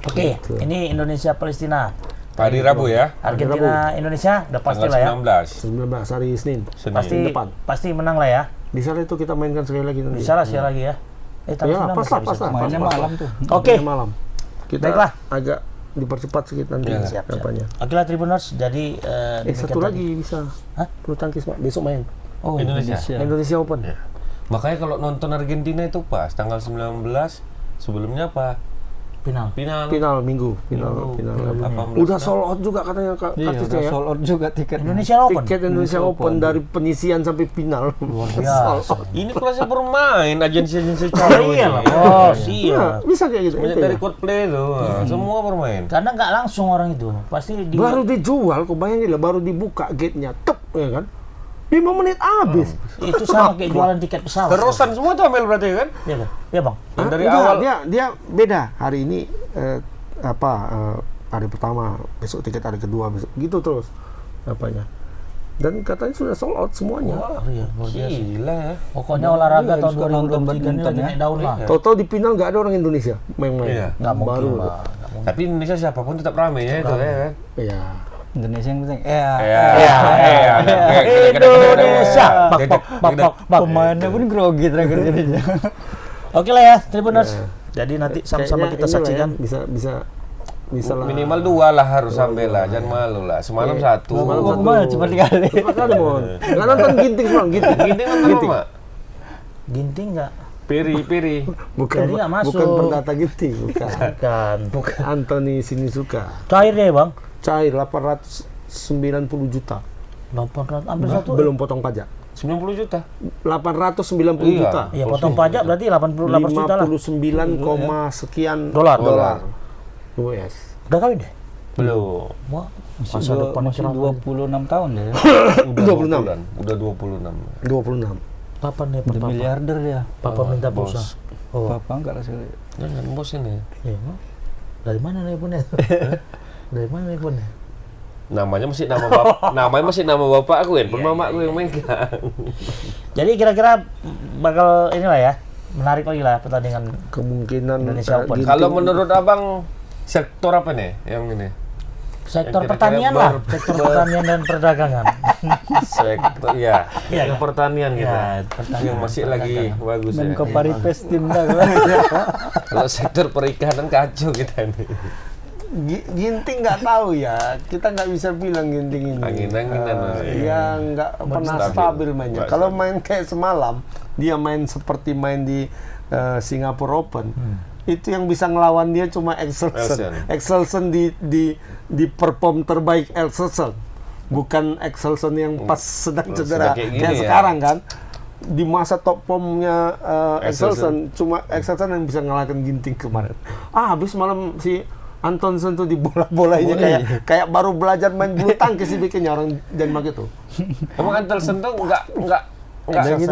Oke, ini Indonesia Palestina. Hari Rabu ya. Argentina Indonesia udah pasti lah ya. Tanggal 19 hari Senin. Senin. Pasti depan. pasti menang lah ya. Di sana itu kita mainkan sekali lagi nanti. Bisa lah sekali lagi ya. Ya, pas lah. Mainnya malam tuh. Oke. Mainnya malam. Kita Baiklah. agak dipercepat sedikit nanti Iya, siap. apanya. Oke lah Tribuners, jadi Satu demikian lagi bisa. Hah? Bulu tangkis, Pak. Besok main. tadi. Oh, Indonesia. Indonesia Open. Makanya kalau nonton Argentina itu pas tanggal 19 sebelumnya apa? final. Final minggu, final. 18. Udah sold out juga katanya Iya, artisnya udah ya. sold out juga tiket. Indonesia Open. Tiket Indonesia Open dari penyisian sampai final. Luar biasa. Ini kelasnya bermain agensi-agensi Oh calo iya ini. lah, bos. Iya, Iya. bisa kayak gitu. Banyak Itu dari ya. Coldplay tuh, semua bermain. Karena nggak langsung orang itu, pasti di Baru dijual, kok bayangin lah, baru dibuka gate-nya, tep, ya kan? 5 menit habis. itu sama kayak jualan tiket pesawat. Terusan semua tuh ambil berarti kan? Iya bang. Iya bang. Yang dari Enggak, awal dia beda. Hari ini hari pertama, besok tiket hari kedua, besok gitu terus apanya. Dan katanya sudah sold out semuanya. Wah, Iya, luar biasa. gila ya. Pokoknya olahraga Iya, tahun suka nonton 2023 ini badminton lagi ya. naik daun lah. Tahu-tahu di final nggak ada orang Indonesia main-main. Iya. Nggak mungkin Baru. lah. Tapi Indonesia siapapun tetap ramai ya itu ya kan. Iya. Indonesia yang penting. Indonesia. Bak, bak, bak, bak, bak. Pemainnya pun grogi terakhir jadinya. Oke lah ya, Tribuners. Jadi nanti sama-sama Kayaknya kita inilah saksikan. ya, bisa lah. Minimal 2 lah harus sampai lah, jangan malu lah. Semalam 1. Semalam Oh, satu. kemana cepat kali. Cepat kali, Mon. Nggak nonton Ginting semalam, Ginting. Ginting nonton Mak. Ginting nggak? Piri. Bukan Jadi nggak masuk. bukan perdata Ginting, bukan. Bukan. Anthony Sinisuka. Cair deh bang. Cair 890 juta. 800, hampir satu. Belum potong pajak. 90 juta. 890 Iya. juta. Iya potong pajak berarti 89 juta lah. 59, sekian Dolar. US. Udah kawin deh? Belum. Wah, masa depan Masih cerah. 26 tahun deh. Udah 26. Udah 26. 26. Papa nih, Udah papa. miliarder dia. Papa minta bos. pulsa. Oh, Papa enggak lah sekali. Jangan bos ini. iya. Bang. Dari mana nih punya? Dari mana nih punya? Namanya masih nama bapak aku ya, mama aku yang megang. Jadi kira-kira bakal inilah ya, menarik lagi lah pertandingan. Kemungkinan Indonesia Open. Ginting- Kalau menurut abang sektor apa nih yang ini? Sektor Yang kira-kira pertanian lah, sektor pertanian dan perdagangan. Sektor ya, Iya, yang kan? pertanian kita. Ya, pertanian, Yang masih lagi bagus ya. Menko Paripes tim dah. Kalau sektor perikanan kacau kita ini. Ginting nggak tahu ya, kita nggak bisa bilang Ginting ini. Angin-anginan masih. Ya nggak pernah stabil mainnya. Nggak Kalau stabil. main kayak semalam, dia main seperti main di Singapore Open. Itu yang bisa ngelawan dia cuma Excelsen. Excelsen di perform terbaik Excelsen. Bukan Excelsen yang pas sedang cedera sedang kayak gini kayak ya. sekarang kan. Di masa top formnya Excelsen. Excelsen cuma Excelsen yang bisa ngalahkan Ginting kemarin. Habis malam si Antonsen tuh di bola-bolanya kayak baru belajar main bulu tangkis sih bikinnya orang Denmark itu. Emang Antelsen tuh enggak gitu, enggak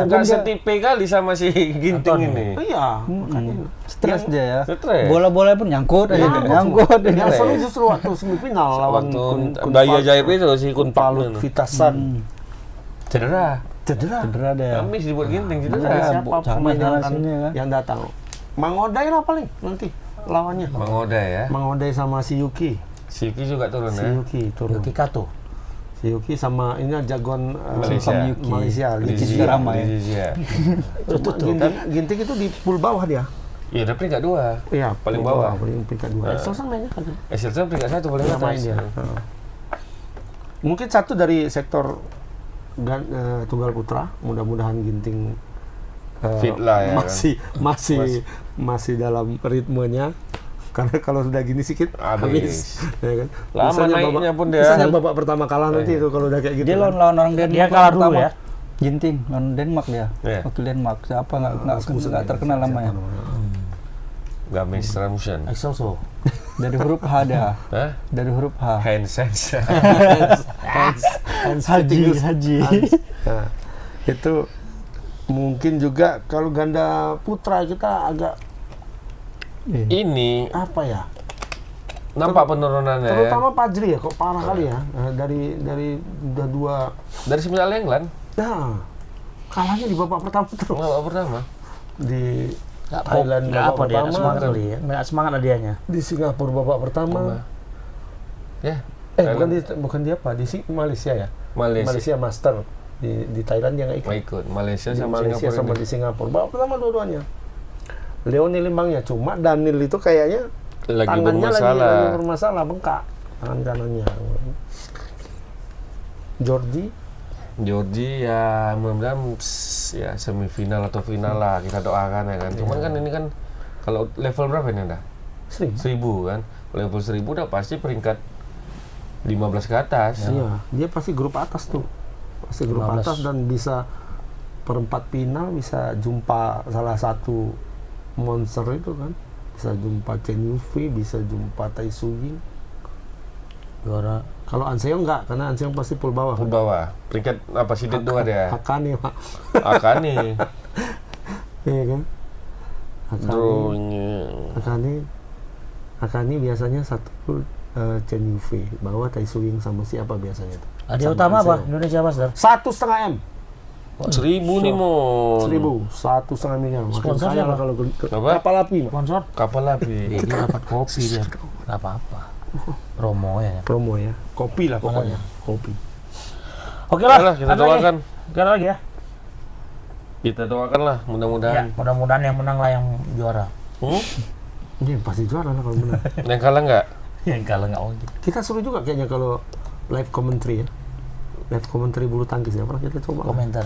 kan dia- setipe kali sama si Ginting ini. Iya, makanya. Stres dia ya. Stres. Bola-bola pun nyangkut aja. Nyangkut. Yang seru justru waktu semifinal lawan Waktu Bayi Ajaib itu si Kun Palut Palut Vitasan. cedera. Cedera. Cedera dia. Kami dibuat Ginting Ada cedera. siapa sana pemain yang akan sini kan. yang datang? Mang Odai lah paling nanti lawannya. Bang Oda ya. Mang Odai sama si Yuki. Si Yuki juga turun Si ya. Yuki turun. Yuki Kato. Si Yuki sama ini jagoan Malaysia. Malaysia. Liki Juga ramai. Iya. Cuma Ginting itu di pool bawah dia. Iya, udah peringkat 2. Iya, Paling pool bawah. paling peringkat 2. Excelsen mainnya kan. Excelsen peringkat 1 paling Nggak main atas. dia. Mungkin satu dari sektor tunggal putra, mudah-mudahan Ginting Fit lah ya kan. masih dalam ritmenya. Karena kalau sudah gini sikit Habis. ya kan? Lama Misalnya naiknya pun dia. misalnya babak pertama kalah nanti itu kalau udah kayak gitu. Dia kan. lawan orang Denmark. Dia kalah dulu pertama. ya. Ginting lawan Denmark dia. Iya. Wakil Denmark. Siapa nggak terkenal namanya. Gamis Ramshan. Excelso. Dari huruf H dia. Hah? Dari huruf H. Hansen. Hans Haji, Fittinghus. Haji. Nah, itu mungkin juga kalau ganda putra kita agak Ini apa ya? nampak penurunannya ya. Terutama Fajri ya, kok parah kali ya. Dari udah dua. Dari semifinal England. Nah, kalahnya di babak pertama terus. Babak pertama. Di Nggak Thailand nggak babak apa dia, nggak pertama, semangat kali ya. Nggak semangat dianya. di Singapura babak pertama. Ya. Bukan di apa? Di Malaysia ya. Malaysia. Malaysia Master. Di Thailand dia nggak ikut. Nggak ikut. Malaysia Di sama Malaysia Singapura. sama ini. di Singapura. Babak pertama dua-duanya. Leon limbangnya, cuma Daniel itu kayaknya Lagi tangannya bermasalah. lagi bermasalah, bengkak tangan kanannya. Georgie ya mudah-mudahan ya semifinal atau final lah kita doakan ya kan. Cuman kan ini kan kalau level berapa ini dah? 1000. 1000 kan. Level 1000 udah pasti peringkat 15 ke atas. Iya, dia pasti grup atas tuh. Pasti grup 15. atas dan bisa perempat final, bisa jumpa salah satu monster itu kan. Bisa jumpa Chen Yufei, bisa jumpa Tai Su Ying. Juara. Kalau An Seong enggak, karena An Seong pasti pool bawah. Ke bawah. Peringkat apa sih dua dia? Hakane, Pak. Akane. Iya kan? Drawingnya. Akane biasanya satu Chen Yufei, bawah Tai Su Ying sama siapa biasanya tuh? Hadiah Sama utama An apa? Seong. Indonesia Master. 1,5 M. 1000 nih mo. 1,5 miliar. Makin Sponsor kaya siapa? lah kalau Apa? kapal api, Pak. Sponsor? Kapal api. Dia dapat kopi dia. Nggak apa-apa. Promo ya. Promo ya. Kopi lah pokoknya. Kopi. Oke lah. Ayolah, kita ada lagi? doakan. Ada lagi ya. Kita doakan lah Ya, mudah-mudahan. mudah-mudahan yang menang lah yang juara. Ini pasti juara lah kalau menang. Yang kalah nggak? Yang kalah nggak mungkin. Kita seru juga kayaknya kalau live commentary ya. Live commentary bulu tangkis ya. Pernah kita coba. Komentar.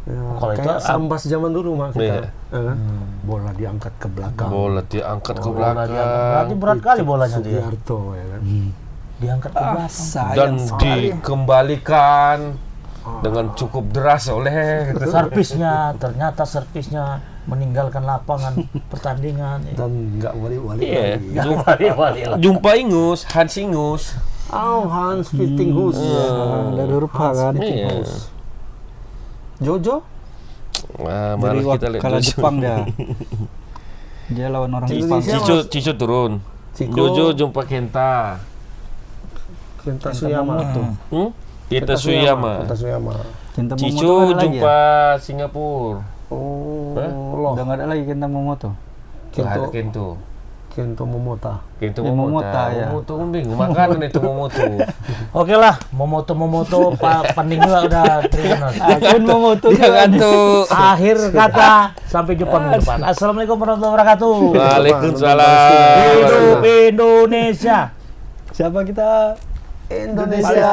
Ya, Kalau itu, kayak Sambas zaman dulu mah kita. Iya. Ya kan? Bola diangkat ke belakang. Bola diangkat ke Bola dia- belakang Berarti berat kali bolanya dia. Sugiarto ya kan. Diangkat ke belakang. dan dikembalikan dengan cukup deras oleh Servisnya, ternyata servisnya meninggalkan lapangan pertandingan. Dan nggak balik-balik Iya. lagi. Balik-balik lah. Jumpa Ingus, Hans Ingus. Oh, Hans Fittinghus. Dari huruf H kan. Iya. Jojo? Nah, Dari mari kita lihat kalah Jojo. Jepang dia. Dia lawan orang Jepang. Indonesia. Cicu turun. Ciko. Jojo jumpa Kenta. Kenta Suyama. Kita Suyama. Kenta Suyama. Kenta Momoto Cicu ada lagi jumpa ya? Singapura. Oh, Hah? loh. Udah nggak ada lagi Kenta Momoto. Ada Kento. Kento Momota. Kento Ya, Momota. Momota, ya. Momoto bingung makanan itu Momoto. Oke lah, Momoto pending juga udah terima. Akun Momoto Dia ngantuk. Akhir kata, sampai jumpa minggu depan. Assalamualaikum warahmatullahi wabarakatuh. Waalaikumsalam. Hidup Indonesia. Siapa kita? Indonesia.